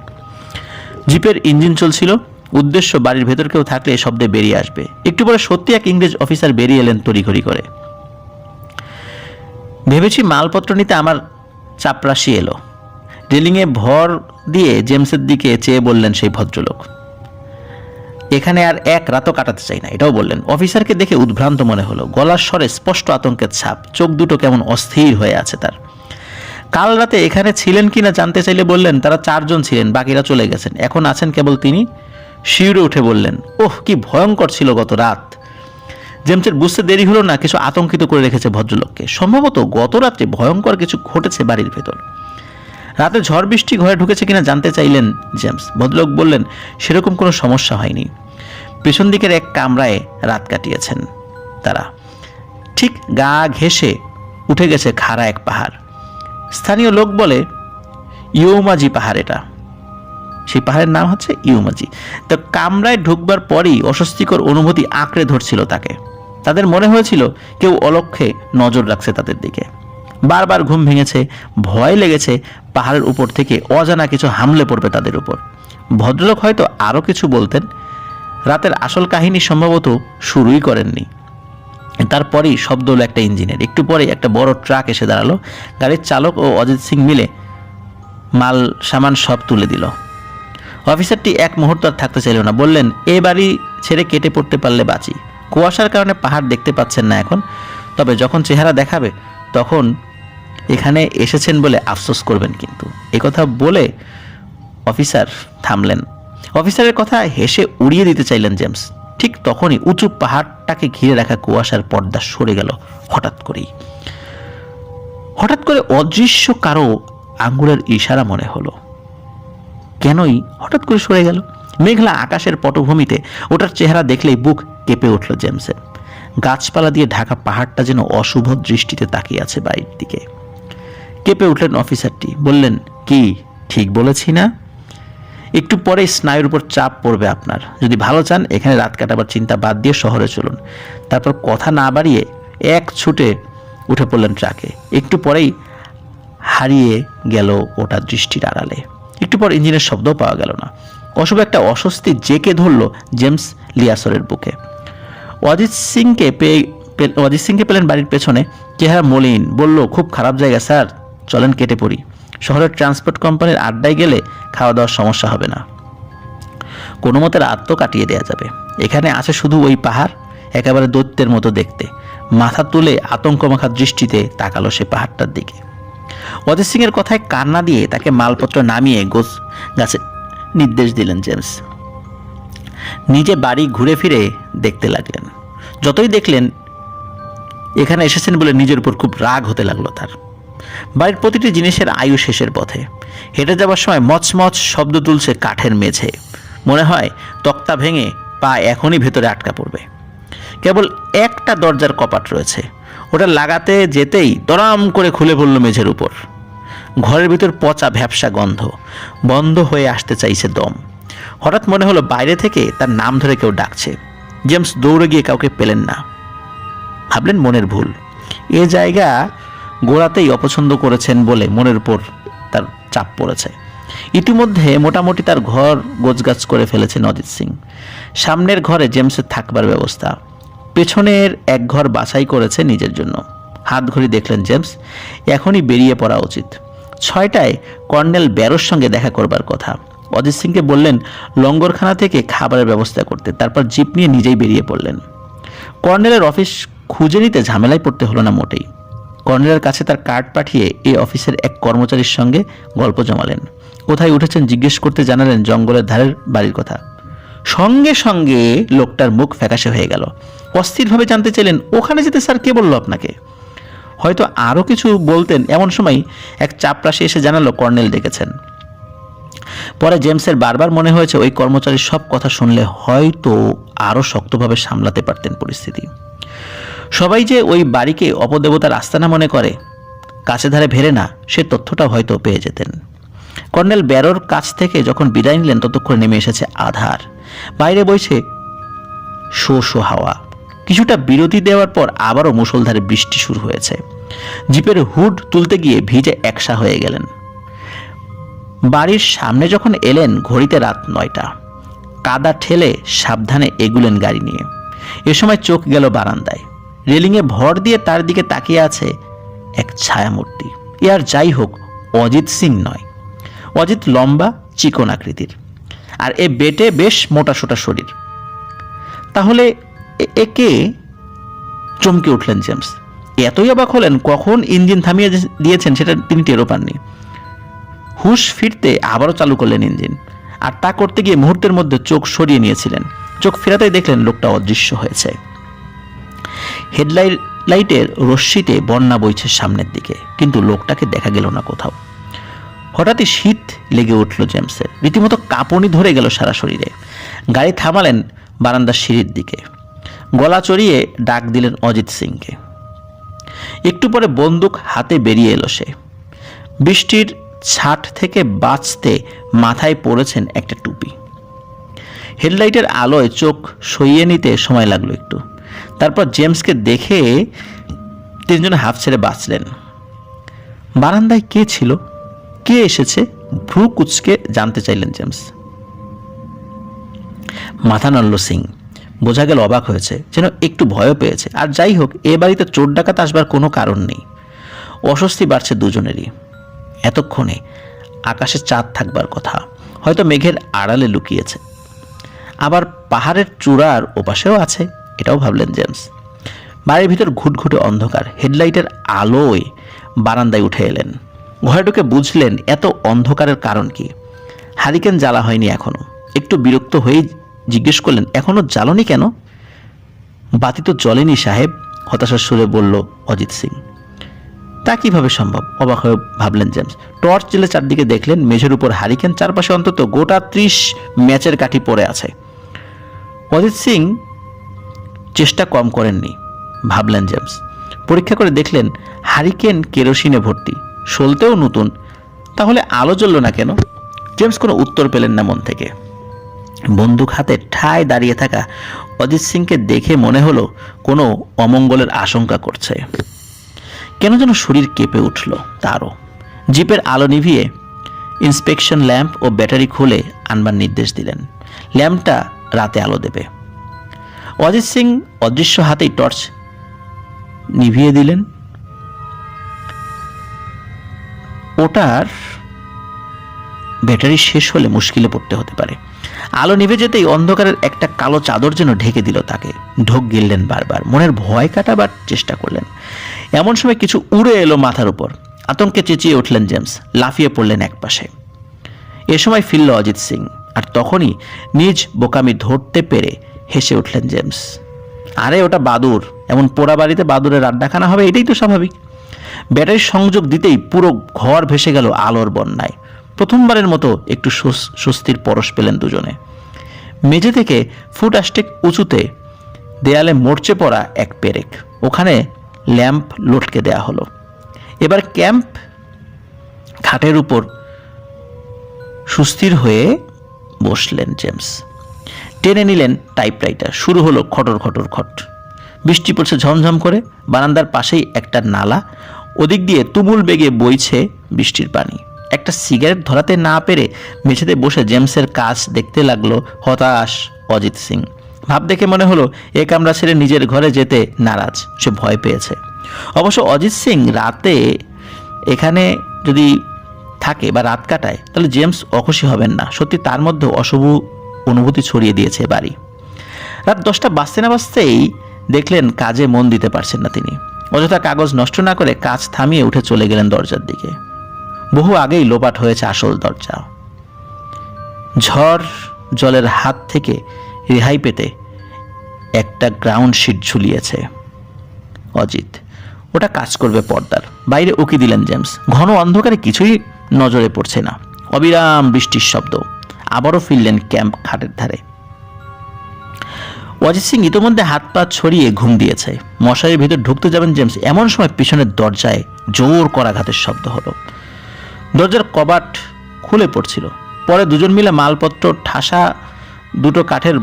জিপের ইঞ্জিন চলছিল। উদ্দেশ্য বাড়ির ভেতর কেউ থাকলে এ শব্দে বেরিয়ে আসবে। একটু পরে সত্যি এক ইংরেজ অফিসার বেরিয়ে এলেন তড়িঘড়ি করে। ভেবেছি মালপত্র নিতে আমার চাপরাশি এলো। রেলিংয়ে ভর দিয়ে জেমসের দিকে চেয়ে বললেন সেই ভদ্রলোক। এখানে আর এক রাতও কাটাতে চাই না, এটাও বললেন। অফিসারকে দেখে উদ্ভ্রান্ত মনে হলো। গলার স্বরে স্পষ্ট আতঙ্কের ছাপ। চোখ দুটো কেমন অস্থির হয়ে আছে তার। কাল রাতে এখানে ছিলেন কিনা জানতে চাইলে বললেন তারা 4 জন ছিলেন, বাকিরা চলে গেছেন। এখন আছেন কেবল তিনি। শিউরে উঠে বললেন, ওহ, কি ভয়ঙ্কর ছিল গত রাত। জেমসের বুঝতে দেরি হলো না, কিছু আতঙ্কিত করে রেখেছে ভদ্রলোককে। সম্ভবত গত রাত্রে ভয়ঙ্কর কিছু ঘটেছে বাড়ির ভেতর। রাতে ঝড় বৃষ্টি ঘরে ঢুকেছে কিনা জানতে চাইলেন জেমস। ভদ্রলোক বললেন, সেরকম কোনো সমস্যা হয়নি। পেছন দিকের এক কামরায় রাত কাটিয়েছেন তারা। ঠিক গা ঘেঁষে উঠে গেছে খাড়া এক পাহাড়। স্থানীয় লোক বলে ইউমাজি পাহাড় এটা। সেই পাহাড়ের নাম হচ্ছে ইউমাজি। তো কামরায় ঢুকবার পরই অস্বস্তিকর অনুভূতি আঁকড়ে ধরছিল তাকে। তাদের মনে হয়েছিল কেউ অলক্ষ্যে নজর রাখছে তাদের দিকে। বারবার ঘুম ভেঙেছে, ভয় লেগেছে পাহাড়ের উপর থেকে অজানা কিছু হামলে পড়বে তাদের উপর। ভদ্রলোক হয়তো আরও কিছু বলতেন। রাতের আসল কাহিনী সম্ভবত শুরুই করেননি। তারপরেই শব্দ হলো একটা ইঞ্জিনের। একটু পরেই একটা বড় ট্রাক এসে দাঁড়ালো। গাড়ির চালক ও অজিত সিং মিলে মাল সামান সব তুলে দিল। অফিসারটি এক মুহূর্ত আর থাকতে চাইল না, বললেন, এ বাড়ি ছেড়ে কেটে পড়তে পারলে বাঁচি। কুয়াশার কারণে পাহাড় দেখতে পাচ্ছেন না এখন, তবে যখন চেহারা দেখাবে তখন এখানে এসেছেন বলে আফসোস করবেন কিন্তু। একথা বলে অফিসার থামলেন। অফিসারের কথা হেসে উড়িয়ে দিতে চাইলেন জেমস। ঠিক তখনই উঁচু পাহাড়টাকে ঘিরে রাখা কুয়াশার পর্দা সরে গেল হঠাৎ করে অদৃশ্য কারো আঙ্গুলের ইশারা মনে হলো। কেনই হঠাৎ করে সরে গেল? মেঘলা আকাশের পটভূমিতে ওটার চেহারা দেখলেই বুক কেঁপে উঠল জেমসের। গাছপালা দিয়ে ঢাকা পাহাড়টা যেন অশুভ দৃষ্টিতে তাকিয়ে আছে বাড়ির দিকে। কেঁপে উঠলেন অফিসারটি, বললেন, কি ঠিক বলেছি না? একটু পরে স্নায়ুর উপর চাপ পড়বে আপনার। যদি ভালো চান এখানে রাত কাটাবার চিন্তা বাদ দিয়ে শহরে চলুন। তারপর কথা না বাড়িয়ে এক ছুটে উঠে পড়লেন ট্রাকে। একটু পরেই হারিয়ে গেল ওটা দৃষ্টির আড়ালে। একটু পর ইঞ্জিনের শব্দও পাওয়া গেল না। অশুভ একটা অস্বস্তি জেকে ধরল জেমস লিয়াসরের বুকে। অজিত সিংকে পেলেন বাড়ির পেছনে। চেহারা মলিন, বলল, খুব খারাপ জায়গা স্যার, চলেন কেটে পড়ি। শহরের ট্রান্সপোর্ট কোম্পানির আড্ডায় গেলে খাওয়া দাওয়ার সমস্যা হবে না, কোনো মতে রাত তো কাটিয়ে দেওয়া যাবে। এখানে আছে শুধু ওই পাহাড়, একেবারে দৈত্যের মতো দেখতে। মাথা তুলে আতঙ্কমাখা দৃষ্টিতে তাকালো সে পাহাড়টার দিকে। অজিত সিংয়ের কথায় কান্না দিয়ে তাকে মালপত্র নামিয়ে গোছ গাছে নির্দেশ দিলেন জেমস। নিজে বাড়ি ঘুরে ফিরে দেখতে লাগলেন। যতই দেখলেন এখানে এসেছেন বলে নিজের উপর খুব রাগ হতে লাগলো তার। বাড়ির প্রতিটি জিনিসের আয়ু শেষের পথে। হেঁটে যাবার সময় মচমচ শব্দ তুলছে কাঠের মেঝে। মনে হয় তক্তা ভেঙে পা এখনই ভেতরে আটকা পড়বে। কেবল একটা দরজার কপাট রয়েছে, ওটা লাগাতে যেতেই দরাম করে খুলে পড়ল মেঝের উপর। ঘরের ভিতর পচা ভ্যাপসা গন্ধ, বন্ধ হয়ে আসতে চাইছে দম। হঠাৎ মনে হলো বাইরে থেকে তার নাম ধরে কেউ ডাকছে। জেমস দৌড়ে গিয়ে কাউকে পেলেন না। ভাবলেন মনের ভুল। এ জায়গা গোড়াতেই অপছন্দ করেছেন বলে মনের উপর তার চাপ পড়েছে। ইতিমধ্যে মোটামুটি তার ঘর গোছগাছ করে ফেলেছেন অজিত সিং। সামনের ঘরে জেমসের থাকবার ব্যবস্থা, পেছনের এক ঘর বাছাই করেছে নিজের জন্য। হাত ঘড়ি দেখলেন জেমস, এখনই বেরিয়ে পড়া উচিত। 6টায় কর্নেল ব্যারোর সঙ্গে দেখা করবার কথা। অজিত সিংকে বললেন লঙ্গরখানা থেকে খাবারের ব্যবস্থা করতে, তারপর জিপ নিয়ে নিজেই বেরিয়ে পড়লেন। কর্নেলের অফিস খুঁজে নিতে ঝামেলায় পড়তে হলো না মোটেই। কর্নেলের কাছে তার কার্ড পাঠিয়ে এই অফিসের এক কর্মচারীর সঙ্গে গল্প জমালেন। কোথায় উঠেছেন জিজ্ঞেস করতে জানালেন জঙ্গলের ধারের বাড়ির কথা। সঙ্গে সঙ্গে লোকটার মুখ ফ্যাকাশে হয়ে গেল। অস্থিরভাবে জানতে চাইলেন, ওখানে যেতে স্যার কে বলল আপনাকে? হয়তো আরও কিছু বলতেন, এমন সময় এক চাপরাশি এসে জানালো কর্নেল ডেকেছেন। পরে জেমসের বারবার মনে হয়েছে ওই কর্মচারীর সব কথা শুনলে হয়তো আরও শক্তভাবে সামলাতে পারতেন পরিস্থিতি। সবাই যে ওই বাড়িকে অপদেবতার আস্তানা মনে করে, কাছে ধারে ভেরে না, সে তথ্যটা হয়তো পেয়ে যেতেন। কর্নেল ব্যারোর কাছ থেকে যখন বিদায় নিলেন ততক্ষণে নেমে এসেছে আধার। বাইরে বইছে শো শো হাওয়া। কিছুটা বিরতি দেওয়ার পর আবারও মুষলধারে বৃষ্টি শুরু হয়েছে। জিপের হুড তুলতে গিয়ে ভিজে একসা হয়ে গেলেন। বাড়ির সামনে যখন এলেন ঘড়িতে রাত 9টা। কাদা ঠেলে সাবধানে এগুলেন গাড়ি নিয়ে। এ সময় চোখ গেল বারান্দায়। রেলিংয়ে ভর দিয়ে তার দিকে তাকিয়ে আছে এক ছায়ামূর্তি। এ আর যাই হোক অজিত সিং নয়। অজিত লম্বা চিকন আকৃতির, আর এ বেটে বেশ মোটাসোটা শরীর। তাহলে একে? চমকে উঠলেন জেমস। এতই অবাক হলেন কখন ইঞ্জিন থামিয়ে দিয়েছেন সেটা তিনি টেরও পাননি। হুশ ফিরতে আবারও চালু করলেন ইঞ্জিন, আর তা করতে গিয়ে মুহূর্তের মধ্যে চোখ সরিয়ে নিয়েছিলেন। চোখ ফেরাতেই দেখলেন লোকটা অদৃশ্য হয়েছে। হেডলাইটের রশ্মিতে বন্যা বইছে সামনের দিকে, কিন্তু লোকটাকে দেখা গেল না কোথাও। হঠাৎই শীত লেগে উঠল জেমসের। রীতিমতো কাঁপুনি ধরে গেল সারা শরীরে। গাড়ি থামালেন বারান্দার সিঁড়ির দিকে। গলা চড়িয়ে ডাক দিলেন অজিত সিংকে। একটু পরে বন্দুক হাতে বেরিয়ে এলো সে। বৃষ্টির ছাট থেকে বাঁচতে মাথায় পড়েছেন একটা টুপি। হেডলাইটের আলোয় চোখ সইয়ে নিতে সময় লাগলো একটু। তারপর জেমসকে দেখে তিনজন হাফ ছেড়ে বাঁচলেন। বারান্দায় কে ছিল, কে এসেছে? ভ্রু কুচকে জানতে চাইলেন জেমস। মাথা নড়ল সিং। বোঝা গেল অবাক হয়েছে, যেন একটু ভয়ও পেয়েছে। আর যাই হোক, এ বাড়িতে চোর ডাকাত আসবার কোনো কারণ নেই। অস্বস্তি বাড়ছে দুজনেরই। এতক্ষণে আকাশে চাঁদ থাকবার কথা, হয়তো মেঘের আড়ালে লুকিয়েছে, আবার পাহাড়ের চূড়ার ওপাশেও আছে, এটাও ভাবলেন জেমস। বাড়ির ভিতর ঘুটঘুটে অন্ধকার। হেডলাইটের আলোয় বারান্দায় উঠে এলেন। ঘরে ঢুকে বুঝলেন এত অন্ধকারের কারণ কি। হারিকেন জ্বালা হয়নি এখনো। একটু বিরক্ত হয়েই জিজ্ঞেস করলেন, এখনো জ্বালনি কেন? বাতি তো জ্বলেনি সাহেব, হতাশার সুরে বলল অজিত সিং। তা কিভাবে সম্ভব? অবাক হয়ে ভাবলেন জেমস। টর্চ জেলে চারদিকে দেখলেন, মেঝের উপর হারিকেন, চারপাশে অন্তত গোটা 30 ম্যাচের কাঠি পড়ে আছে। অজিত সিং চেষ্টা কম করেননি, ভাবলেন জেমস। পরীক্ষা করে দেখলেন হারিকেন কেরোসিনে ভর্তি, সলতেও নতুন। তাহলে আলো জ্বলল না কেন? জেমস কোনো উত্তর পেলেন না মন থেকে। বন্দুক হাতে ঠায় দাঁড়িয়ে থাকা অজিত সিংকে দেখে মনে হলো কোনো অমঙ্গলের আশঙ্কা করছে। কেন যেন শরীর কেঁপে উঠল তারও। জিপের আলো নিভিয়ে ইন্সপেকশন ল্যাম্প ও ব্যাটারি খুলে আনবার নির্দেশ দিলেন। ল্যাম্পটা রাতে আলো দেবে। অজিত সিং অদৃশ্য হাতেই টর্চ নিভিয়ে দিলেন। ওটার ব্যাটারি শেষ হলে মুশকিলে পড়তে হতে পারে। আলো নিভে যেতেই অন্ধকারের একটা কালো চাদর যেন ঢেকে দিল তাকে। ঢোক গিললেন বারবার, মনের ভয় কাটাবার চেষ্টা করলেন। এমন সময় কিছু উড়ে এলো মাথার উপর। আতঙ্কে চেঁচিয়ে উঠলেন জেমস, লাফিয়ে পড়লেন একপাশে। এ সময় ফিরল অজিত সিং, আর তখনই নিজ বোকামি ধরতে পেরে হেসে উঠলেন জেমস। আরে ওটা বাদুর, এমন পোড়া বাড়িতে বাদুরের আড্ডাখানা হবে, এটাই তো স্বাভাবিক। ব্যাটারির সংযোগ দিতেই পুরো ঘর ভেসে গেল আলোর বন্যায়। প্রথমবারের মতো একটু স্বস্তির পরশ পেলেন দুজনে। মেঝে থেকে ফুট আষ্টেক উঁচুতে দেয়ালে মরচে পড়া এক পেরেক, ওখানে ল্যাম্প লটকে দেয়া হলো। এবার ক্যাম্প খাটের উপর সুস্থির হয়ে বসলেন জেমস। টেনে নিলেন টাইপরাইটার। শুরু হলো খটর খটর খট। বৃষ্টি পড়ছে ঝমঝম করে। বারান্দার পাশেই একটা নালা, ওদিক দিয়ে তুমুল বেগে বইছে বৃষ্টির পানি। একটা সিগারেট ধরাতে না পেরে মেঝেতে বসে জেমসের কাজ দেখতে লাগলো হতাশ অজিত সিং। ভাব দেখে মনে হলো এ কামরা ছেড়ে নিজের ঘরে যেতে নারাজ, সে ভয় পেয়েছে। অবশ্য অজিত সিং রাতে এখানে যদি থাকে বা রাত কাটায়, তাহলে জেমস অখুশি হবেন না। সত্যি তার মধ্যে অশুভ অনুভূতি ছড়িয়ে দিয়েছে বাড়ি। রাত 10টা বাজতে না বাজতেই দেখলেন কাজে মন দিতে পারছেন না তিনি। অযথা কাগজ নষ্ট না করে কাজ থামিয়ে উঠে চলে গেলেন দরজার দিকে। বহু আগেই লোপাট হয়েছে আসল দরজা। ঝড় জলের হাত থেকে রেহাই পেতে একটা গ্রাউন্ড শিট ঝুলিয়েছে অজিত। ওটা কাজ করবে পর্দার বাইরে, উকি দিলেন জেমস। ঘন অন্ধকারে কিছুই নজরে পড়ছে না। অবিরাম বৃষ্টির শব্দ। আবারও ফিরলেন ক্যাম্প খাটের ধারে। অজিত সিং ইতোমধ্যে হাত পা ছড়িয়ে ঘুম দিয়েছে। মশারির ভিতর ঢুকতে যাবেন জেমস, এমন সময় পিছনের দরজায় জোর করাঘাতের শব্দ হলো। দরজার কবাট খুলে পড়ছিল। পরে দুজন মিলে মালপত্র ঠাসা দুটো কাঠের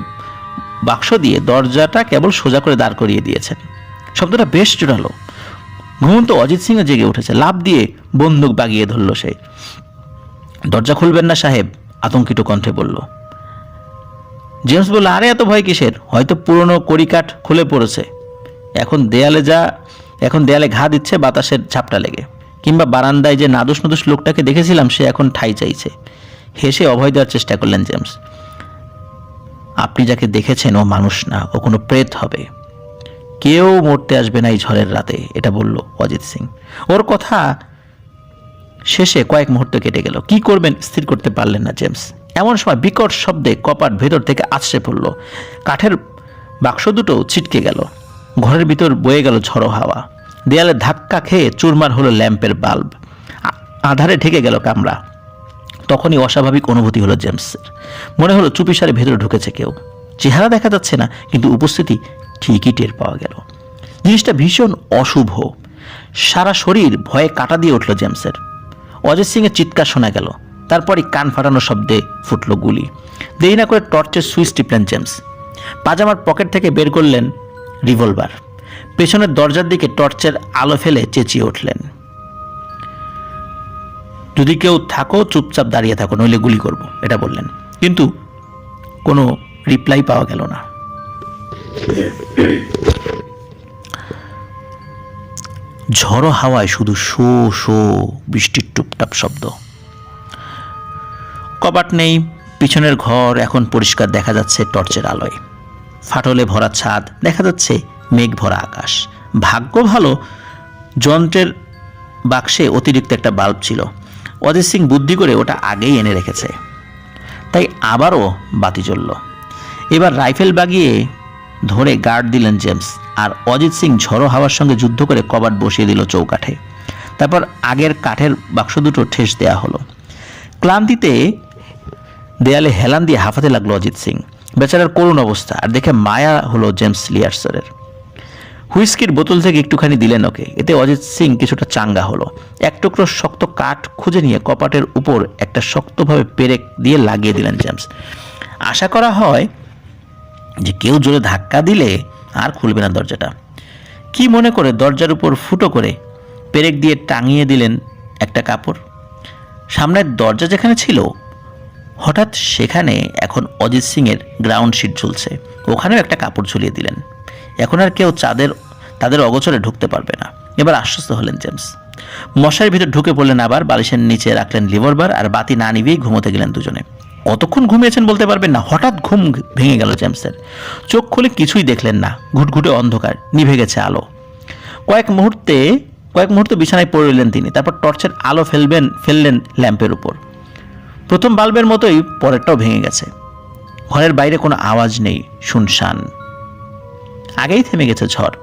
বাক্স দিয়ে দরজাটা কেবল সোজা করে দাঁড় করিয়ে দিয়েছেন। শব্দটা বেশ জোরালো। ঘুমন্ত অজিত সিংও জেগে উঠেছে। লাফ দিয়ে বন্দুক বাগিয়ে ধরল সে। দরজা খুলবেন না সাহেব, আতঙ্কিত কণ্ঠে বলল। জেমস বলল, আরে এত ভয় কিসের? হয়তো পুরনো কড়িকাঠ খুলে পড়েছে। এখন দেয়ালে ঘা দিচ্ছে বাতাসের ঝাপটা লেগে। কিংবা বারান্দায় যে নাদুস নাদুস লোকটাকে দেখেছিলাম, সে এখন ঠাই চাইছে। হেসে অভয় দেওয়ার চেষ্টা করলেন জেমস। আপনি যাকে দেখেছেন ও মানুষ না, ও কোনো প্রেত হবে। কেউ মরতে আসবে না এই ঝড়ের রাতে, এটা বলল অজিত সিং। ওর কথা শেষে কয়েক মুহূর্ত কেটে গেল। কি করবেন স্থির করতে পারলেন না জেমস। এমন সময় বিকট শব্দে কপাট ভেতর থেকে আছড়ে পড়ল। কাঠের বাক্স দুটো ছিটকে গেল। ঘরের ভিতর বয়ে গেল ঝড়ো হাওয়া। দেয়ালে ধাক্কা খেয়ে চুরমার হলো ল্যাম্পের বাল্ব। আধারে ঢেকে গেল কামরা। তখনই অস্বাভাবিক অনুভূতি হলো জেমসের। মনে হলো চুপিসারে ভেতরে ঢুকেছে কেউ। চেহারা দেখা যাচ্ছে না, কিন্তু উপস্থিতি ঠিকই টের পাওয়া গেল। জিনিসটা ভীষণ অশুভ। সারা শরীর ভয়ে কাটা দিয়ে উঠল জেমসের। অজিত সিংয়ের চিৎকার শোনা গেল। তারপরই কান ফাটানো শব্দে ফুটল গুলি। দেরি না করে টর্চের সুইচ টিপলেন জেমস। পাজামার পকেট থেকে বের করলেন রিভলভার। পেছনের দরজার দিকে টর্চের আলো ফেলে চেঁচিয়ে উঠলেন, যদি কেউ থাকো চুপচাপ দাঁড়িয়ে থাকো, নইলে গুলি করব, এটা বললেন। কিন্তু কোনো রিপ্লাই পাওয়া গেল না। ঝড়ো হাওয়ায় শুধু শো শো বৃষ্টির টুপটাপ শব্দ। কপাট নেই, পিছনের ঘর এখন পরিষ্কার দেখা যাচ্ছে টর্চের আলোয়। ফাটলে ভরা ছাদ, দেখা যাচ্ছে মেঘ ভরা আকাশ। ভাগ্য ভালো যন্ত্রের বাক্সে অতিরিক্ত একটা বাল্ব ছিল। অজিত সিং বুদ্ধি করে ওটা আগেই এনে রেখেছে, তাই আবারও বাতি জ্বলল। এবার রাইফেল বাগিয়ে ধরে গার্ড দিলেন জেমস, আর অজিত সিং ঝড়ো হাওয়ার সঙ্গে যুদ্ধ করে কবাট বসিয়ে দিল চৌকাঠে। তারপর আগের কাঠের বাক্স দুটো ঠেস দেয়া হলো। ক্লান্তিতে দেয়ালে হেলান দিয়ে হাঁফাতে লাগলো অজিত সিং। বেচারার করুণ অবস্থা, আর দেখে মায়া হলো জেমস লিয়ার্সের। হুইস্কির বোতল থেকে একটুখানি দিলেন ওকে, এতে অজিত সিং কিছুটা চাঙ্গা হলো। এক টুকরো শক্ত কাঠ খুঁজে নিয়ে কপাটের উপর একটা শক্তভাবে পেরেক দিয়ে লাগিয়ে দিলেন জেমস। আশা করা হয় যে কেউ জোরে ধাক্কা দিলে আর খুলবে না দরজাটা। কি মনে করে দরজার উপর ফুটো করে পেরেক দিয়ে টাঙিয়ে দিলেন একটা কাপড়। সামনের দরজা যেখানে ছিল, হঠাৎ সেখানে এখন অজিত সিংয়ের গ্রাউন্ড শিট ঝুলছে, ওখানেও একটা কাপড় ঝুলিয়ে দিলেন। এখন আর কেউ তাদের অগোচরে ঢুকতে পারবে না। এবার আশ্বস্ত হলেন জেমস। মশারির ভিতর ঢুকে পড়লেন, আবার বালিশের নিচে রাখলেন রিভলভার, আর বাতি না নিবেই ঘুমোতে গেলেন দুজনে। কতক্ষণ ঘুমিয়েছেন বলতে পারবেন না, হঠাৎ ঘুম ভেঙে গেল জেমসের। চোখ খুলে কিছুই দেখলেন না, ঘুটঘুটে অন্ধকার, নিভে গেছে আলো। কয়েক মুহূর্তে বিছানায় পড়ে রইলেন তিনি। তারপর টর্চের আলো ফেললেন ল্যাম্পের উপর। প্রথম বাল্বের মতোই পরেরটাও ভেঙে গেছে। ঘরের বাইরে কোনো আওয়াজ নেই, শুনশান। আগেই থেমে গেছে ঝড়।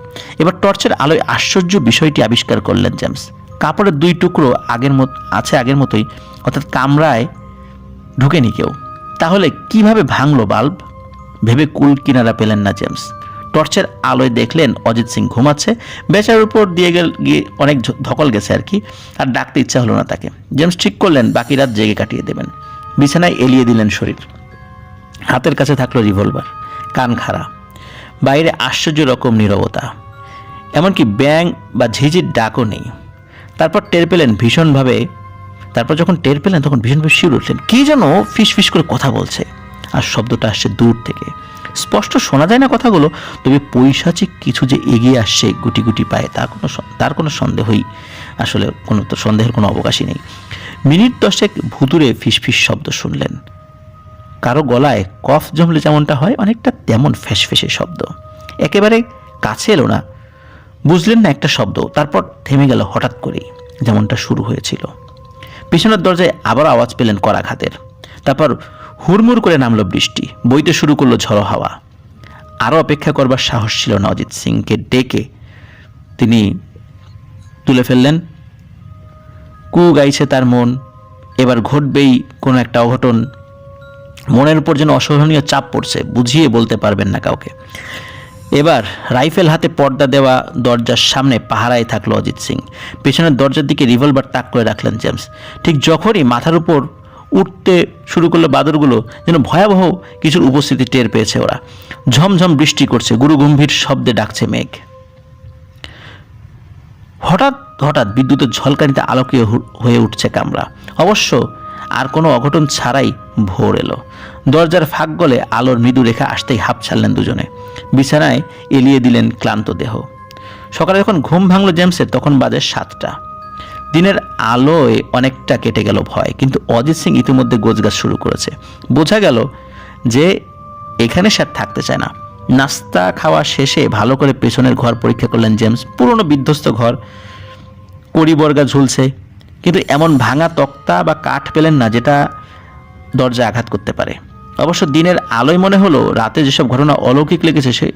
এবার টর্চের আলোয় আশ্চর্য বিষয়টি আবিষ্কার করলেন জেমস। কাপড়ের দুই টুকরো আগের মতোই, অর্থাৎ কামরায় ঢুকেনি কেউ। তাহলে কিভাবে ভাঙলো বাল্ব? ভেবে কুল কিনারা পেলেন না জেমস। টর্চের আলোয় দেখলেন অজিত সিং ঘুমাচ্ছে। বেচার উপর দিয়ে গিয়ে অনেক ধকল গেছে আর কি, আর ডাকতে ইচ্ছা হলো না তাকে। জেমস ঠিক করলেন বাকি রাত জেগে কাটিয়ে দেবেন। বিছানায় এলিয়ে দিলেন শরীর। হাতের কাছে থাকলো রিভলভার। কান খাড়া, বাইরে আশ্চর্য রকম নীরবতা, এমনকি ব্যাং বা ঝিঝির ডাকও নেই। তারপর যখন টের পেলেন তখন ভীষণভাবে শিউরে উঠলেন। কে যেন ফিস ফিস করে কথা বলছে, আর শব্দটা আসছে দূর থেকে। স্পষ্ট শোনা যায় না কথাগুলো, তবে পৈশাচিক কিছু যে এগিয়ে আসছে গুটি গুটি পায়ে, তার কোনো সন্দেহই, আসলে সন্দেহের কোনো অবকাশই নেই। মিনিট 10 ভুতুরে ফিসফিস শব্দ শুনলেন। কারো গলায় কফ জমলে যেমনটা হয়, অনেকটা তেমন ফ্যাসফ্যাসে শব্দ। একেবারে কাছে এলো না, বুঝলেন না একটা শব্দ। তারপর থেমে গেল হঠাৎ করেই, যেমনটা শুরু হয়েছিল। পিছনের দরজায় আবার আওয়াজ পেলেন করাঘাতের। তারপর হুড়মুড় করে নামলো বৃষ্টি, বইতে শুরু করলো ঝড়ো হাওয়া। আরও অপেক্ষা করবার সাহস ছিল না অজিত সিংকে। ডেকে তিনি তুলে ফেললেন। কু গাইছে তার মন, এবার ঘটবেই কোনো একটা অঘটন। মনের উপর যেন অসহনীয় চাপ পড়ছে, বুঝিয়ে বলতে পারবেন না কাউকে। এবার রাইফেল হাতে পর্দা দেওয়া দরজার সামনে পাহারায় থাকলো অজিত সিং। পেছনের দরজার দিকে রিভলভার তাক করে রাখলেন জেমস। ঠিক যখনই মাথার উপর উঠতে শুরু করলো বাদরগুলো, যেন ভয়াবহ কিছুর উপস্থিতি টের পেয়েছে ওরা। ঝমঝম বৃষ্টি করছে, গুরু গম্ভীর শব্দে ডাকছে মেঘ। হঠাৎ হঠাৎ বিদ্যুতের ঝলকানিতে আলোকীয় হয়ে উঠছে কামরা। অবশ্য আর কোনো অঘটন ছাড়াই ভোর এলো। দরজার ফাঁক গলে আলোর মৃদু রেখা আসতেই হাঁপ ছাড়লেন দুজনে। বিছানায় এলিয়ে দিলেন ক্লান্ত দেহ। সকালে যখন ঘুম ভাঙলো জেমসের, তখন বাজে 7টা। দিনের আলোয় অনেকটা কেটে গেল ভয়, কিন্তু অজিত সিং ইতিমধ্যে গোছগাছ শুরু করেছে। বোঝা গেল যে এখানে সে আর থাকতে চায় না। নাস্তা খাওয়া শেষে ভালো করে পেছনের ঘর পরীক্ষা করলেন জেমস। পুরনো বিধ্বস্ত ঘর, কড়িবর্গা ঝুলছে, কিন্তু এমন ভাঙা তক্তা বা কাঠ পেলেন না যেটা দরজায় আঘাত করতে পারে। অবশ্য দিনের আলোয় মনে হলো রাতে যেসব ঘটনা অলৌকিক লেগেছে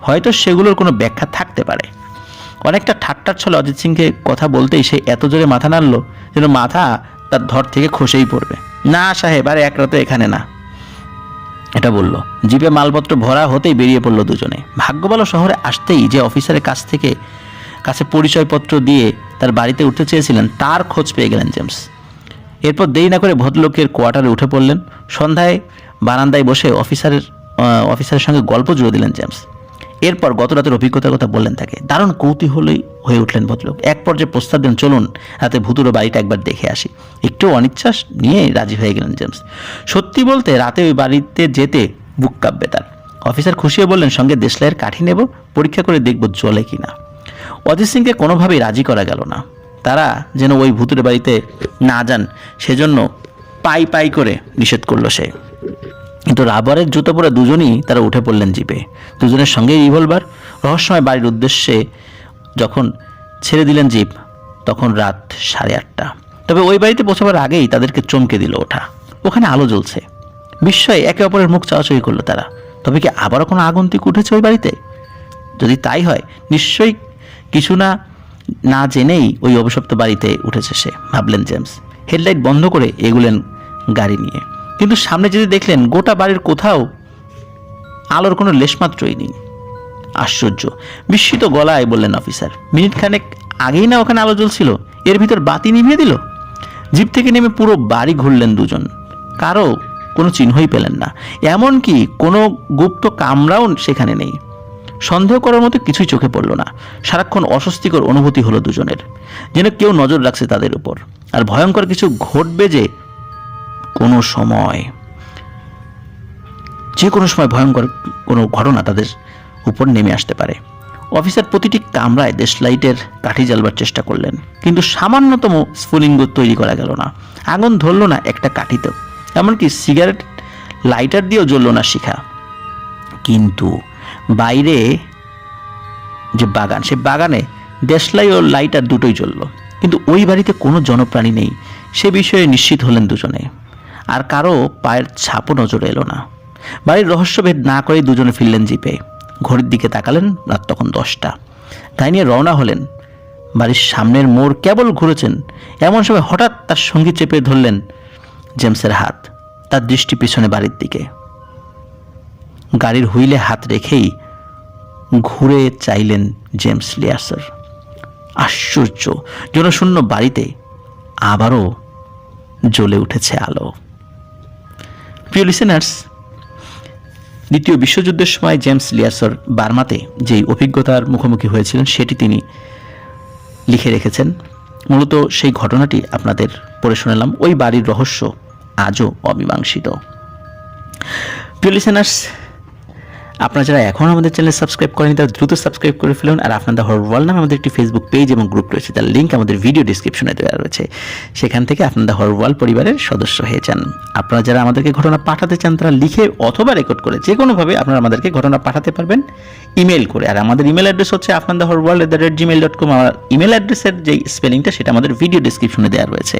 হয়তো সেগুলোর কোনো ব্যাখ্যা থাকতে পারে। অনেকটা ঠাট্টার ছলে অজিত সিংকে কথা বলতেই সে এত জোরে মাথা নাড়ল যেন মাথা তার ধর থেকে খসেই পড়বে। না সাহেব, আর এক রাতে এখানে না, এটা বলল। জিপে মালপত্র ভরা হতেই বেরিয়ে পড়ল দুজনে। ভাগ্য ভালো শহরে আসতেই যে অফিসারের কাছে পরিচয়পত্র দিয়ে তার বাড়িতে উঠতে চেয়েছিলেন, তার খোঁজ পেয়ে গেলেন জেমস। এরপর দেরি না করে ভদ্রলোকের কোয়ার্টারে উঠে পড়লেন। সন্ধ্যায় বারান্দায় বসে অফিসারের সঙ্গে গল্প জুড়ে দিলেন জেমস। এরপর গত রাতের অভিজ্ঞতার কথা বললেন তাকে। দারুণ কৌতূহলী হয়ে উঠলেন ভদ্রলোক। এক পর্যায়ে প্রস্তাব দেন, চলুন রাতে ভুতুড়ো বাড়িটা একবার দেখে আসি। একটু অনিচ্ছাস নিয়ে রাজি হয়ে গেলেন জেমস। সত্যি বলতে রাতে ওই বাড়িতে যেতে বুক কাঁপবে তার। অফিসার খুশি হয়ে বললেন, সঙ্গে দেশলাইয়ের কাঠি নেব, পরীক্ষা করে দেখব জ্বলে কিনা। অজিত সিংকে কোনোভাবেই রাজি করা গেল না। তারা যেন ওই ভূতের বাড়িতে না যান সেজন্য পাই পাই করে নিষেধ করলো সে। কিন্তু রাবারের জুতো পরে দুজনই তারা উঠে পড়লেন জিপে, দুজনের সঙ্গেই রিভলভার। রহস্যময় বাড়ির উদ্দেশ্যে যখন ছেড়ে দিলেন জিপ, তখন রাত 8:30। তবে ওই বাড়িতে পৌঁছাবার আগেই তাদেরকে চমকে দিল ওঠা। ওখানে আলো জ্বলছে। বিস্ময়ে একে অপরের মুখ চাওয়াচাওয়ি করলো তারা। তবে কি আবারও কোনো আগন্তুক উঠেছে ওই বাড়িতে? যদি তাই হয়, নিশ্চয়ই কিছু না জেনেই ওই অভিশপ্ত বাড়িতে উঠেছে সে, ভাবলেন জেমস। হেডলাইট বন্ধ করে এগুলেন গাড়ি নিয়ে। কিন্তু সামনে যেতে দেখলেন গোটা বাড়ির কোথাও আলোর কোনো লেশমাত্রই নেই। আশ্চর্য, বিস্মিত গলায় বললেন অফিসার, মিনিট খানেক আগেই না ওখানে আলো জ্বলছিল, এর ভিতর বাতি নিভিয়ে দিল। জিপ থেকে নেমে পুরো বাড়ি ঘুরলেন দুজন, কারো কোনো চিহ্নই পেলেন না। এমনকি কোনো গুপ্ত কামরাও সেখানে নেই। সন্দেহ করার মতো কিছুই চোখে পড়ল না। সারাক্ষণ অস্বস্তিকর অনুভূতি হলো দুজনের, যেন কেউ নজর রাখছে তাদের উপর, আর ভয়ঙ্কর কিছু ঘটবে যে কোনো সময়, যে কোনো সময় ভয়ঙ্কর কোনো ঘটনা তাদের উপর নেমে আসতে পারে। অফিসার প্রতিটি কামরায় দেশলাইটের কাঠি জ্বালবার চেষ্টা করলেন, কিন্তু সামান্যতম স্ফুলিঙ্গ তৈরি করা গেল না। আগুন ধরল না একটা কাঠিতেও, এমনকি সিগারেট লাইটার দিয়েও জ্বলল না শিখা। কিন্তু বাইরে যে বাগান, সে বাগানে দেশলাই ও লাইটার দুটোই জ্বলল। কিন্তু ওই বাড়িতে কোনো জনপ্রাণী নেই, সে বিষয়ে নিশ্চিত হলেন দুজনে। আর কারো পায়ের ছাপও নজরে এলো না। বাড়ির রহস্যভেদ না করেই দুজনে ফিরলেন জিপে। ঘড়ির দিকে তাকালেন, রাত তখন 10টা। গাড়ি নিয়ে রওনা হলেন। বাড়ির সামনের মোড় কেবল ঘুরেছেন, এমন সময় হঠাৎ তার সঙ্গী চেপে ধরলেন জেমসের হাত। তার দৃষ্টি পিছনে বাড়ির দিকে। গাড়ির হুইলে হাত রেখেই ঘুরে চাইলেন জেমস লিয়ার্সার। আশ্চর্য, জনশূন্য বাড়িতে আবারও জ্বলে উঠেছে আলো। প্রিয় লিসেনার্স, দ্বিতীয় বিশ্বযুদ্ধের সময় জেমস লিয়ার্সার বার্মাতে যেই অভিজ্ঞতার মুখোমুখি হয়েছিলেন সেটি তিনি লিখে রেখেছেন। মূলত সেই ঘটনাটি আপনাদের পড়ে শোনালাম। ওই বাড়ির রহস্য আজও অমীমাংসিত। প্রিয় লিসেনার্স, আপনারা যারা এখন আমাদের চ্যানেল সাবস্ক্রাইব করেনি তারা দ্রুত সাবস্ক্রাইব করে ফেলুন। আর আপনাদের হরর ওয়ার্ল্ড নামে আমাদের একটি ফেসবুক পেজ এবং গ্রুপ রয়েছে, তার লিঙ্ক আমাদের ভিডিও ডিসক্রিপশনে দেওয়া রয়েছে। সেখান থেকে আপনাদের হরর ওয়ার্ল্ড পরিবারের সদস্য হয়ে যান। আপনারা যারা আমাদেরকে ঘটনা পাঠাতে চান তারা লিখে অথবা রেকর্ড করে যে কোনোভাবে আপনারা আমাদেরকে ঘটনা পাঠাতে পারবেন ইমেল করে। আর আমাদের ইমেল অ্যাড্রেস হচ্ছে আপনাদেরহররওয়ার্ল্ড@gmail.com। আমার ইমেল অ্যাড্রেসের যে স্পেলিংটা সেটা আমাদের ভিডিও ডিসক্রিপশনে দেওয়া রয়েছে।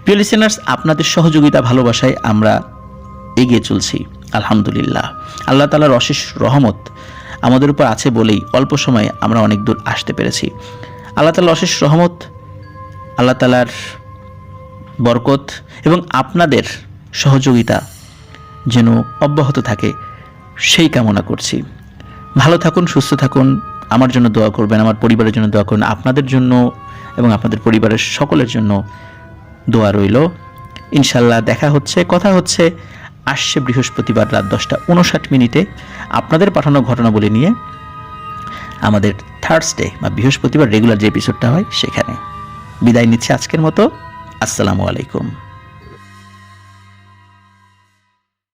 প্রিয় লিসেনার্স, আপনাদের সহযোগিতা ভালোবাসায় আমরা এগিয়ে চলছি আলহামদুলিল্লাহ। আল্লাহ তাআলার অশেষ রহমত আমাদের উপর আছে বলেই অল্প সময়ে আমরা অনেক দূর আসতে পেরেছি। আল্লাহ তাআলার অশেষ রহমত, আল্লাহ তাআলার বরকত এবং আপনাদের সহযোগিতা যেন অব্যাহত থাকে সেই কামনা করছি। ভালো থাকুন, সুস্থ থাকুন, আমার জন্য দোয়া করবেন, আমার পরিবারের জন্য দোয়া করুন, আপনাদের জন্য এবং আপনাদের পরিবারের সকলের জন্য দোয়া রইল। ইনশাল্লাহ দেখা হচ্ছে, কথা হচ্ছে আসছে বৃহস্পতিবার রাত 10:59 আপনাদের পাঠানো ঘটনাবলী নিয়ে আমাদের থার্সডে বা বৃহস্পতিবার রেগুলার যে এপিসোডটা হয় সেখানে। বিদায় নিচ্ছে আজকের মতো। আসসালামু আলাইকুম।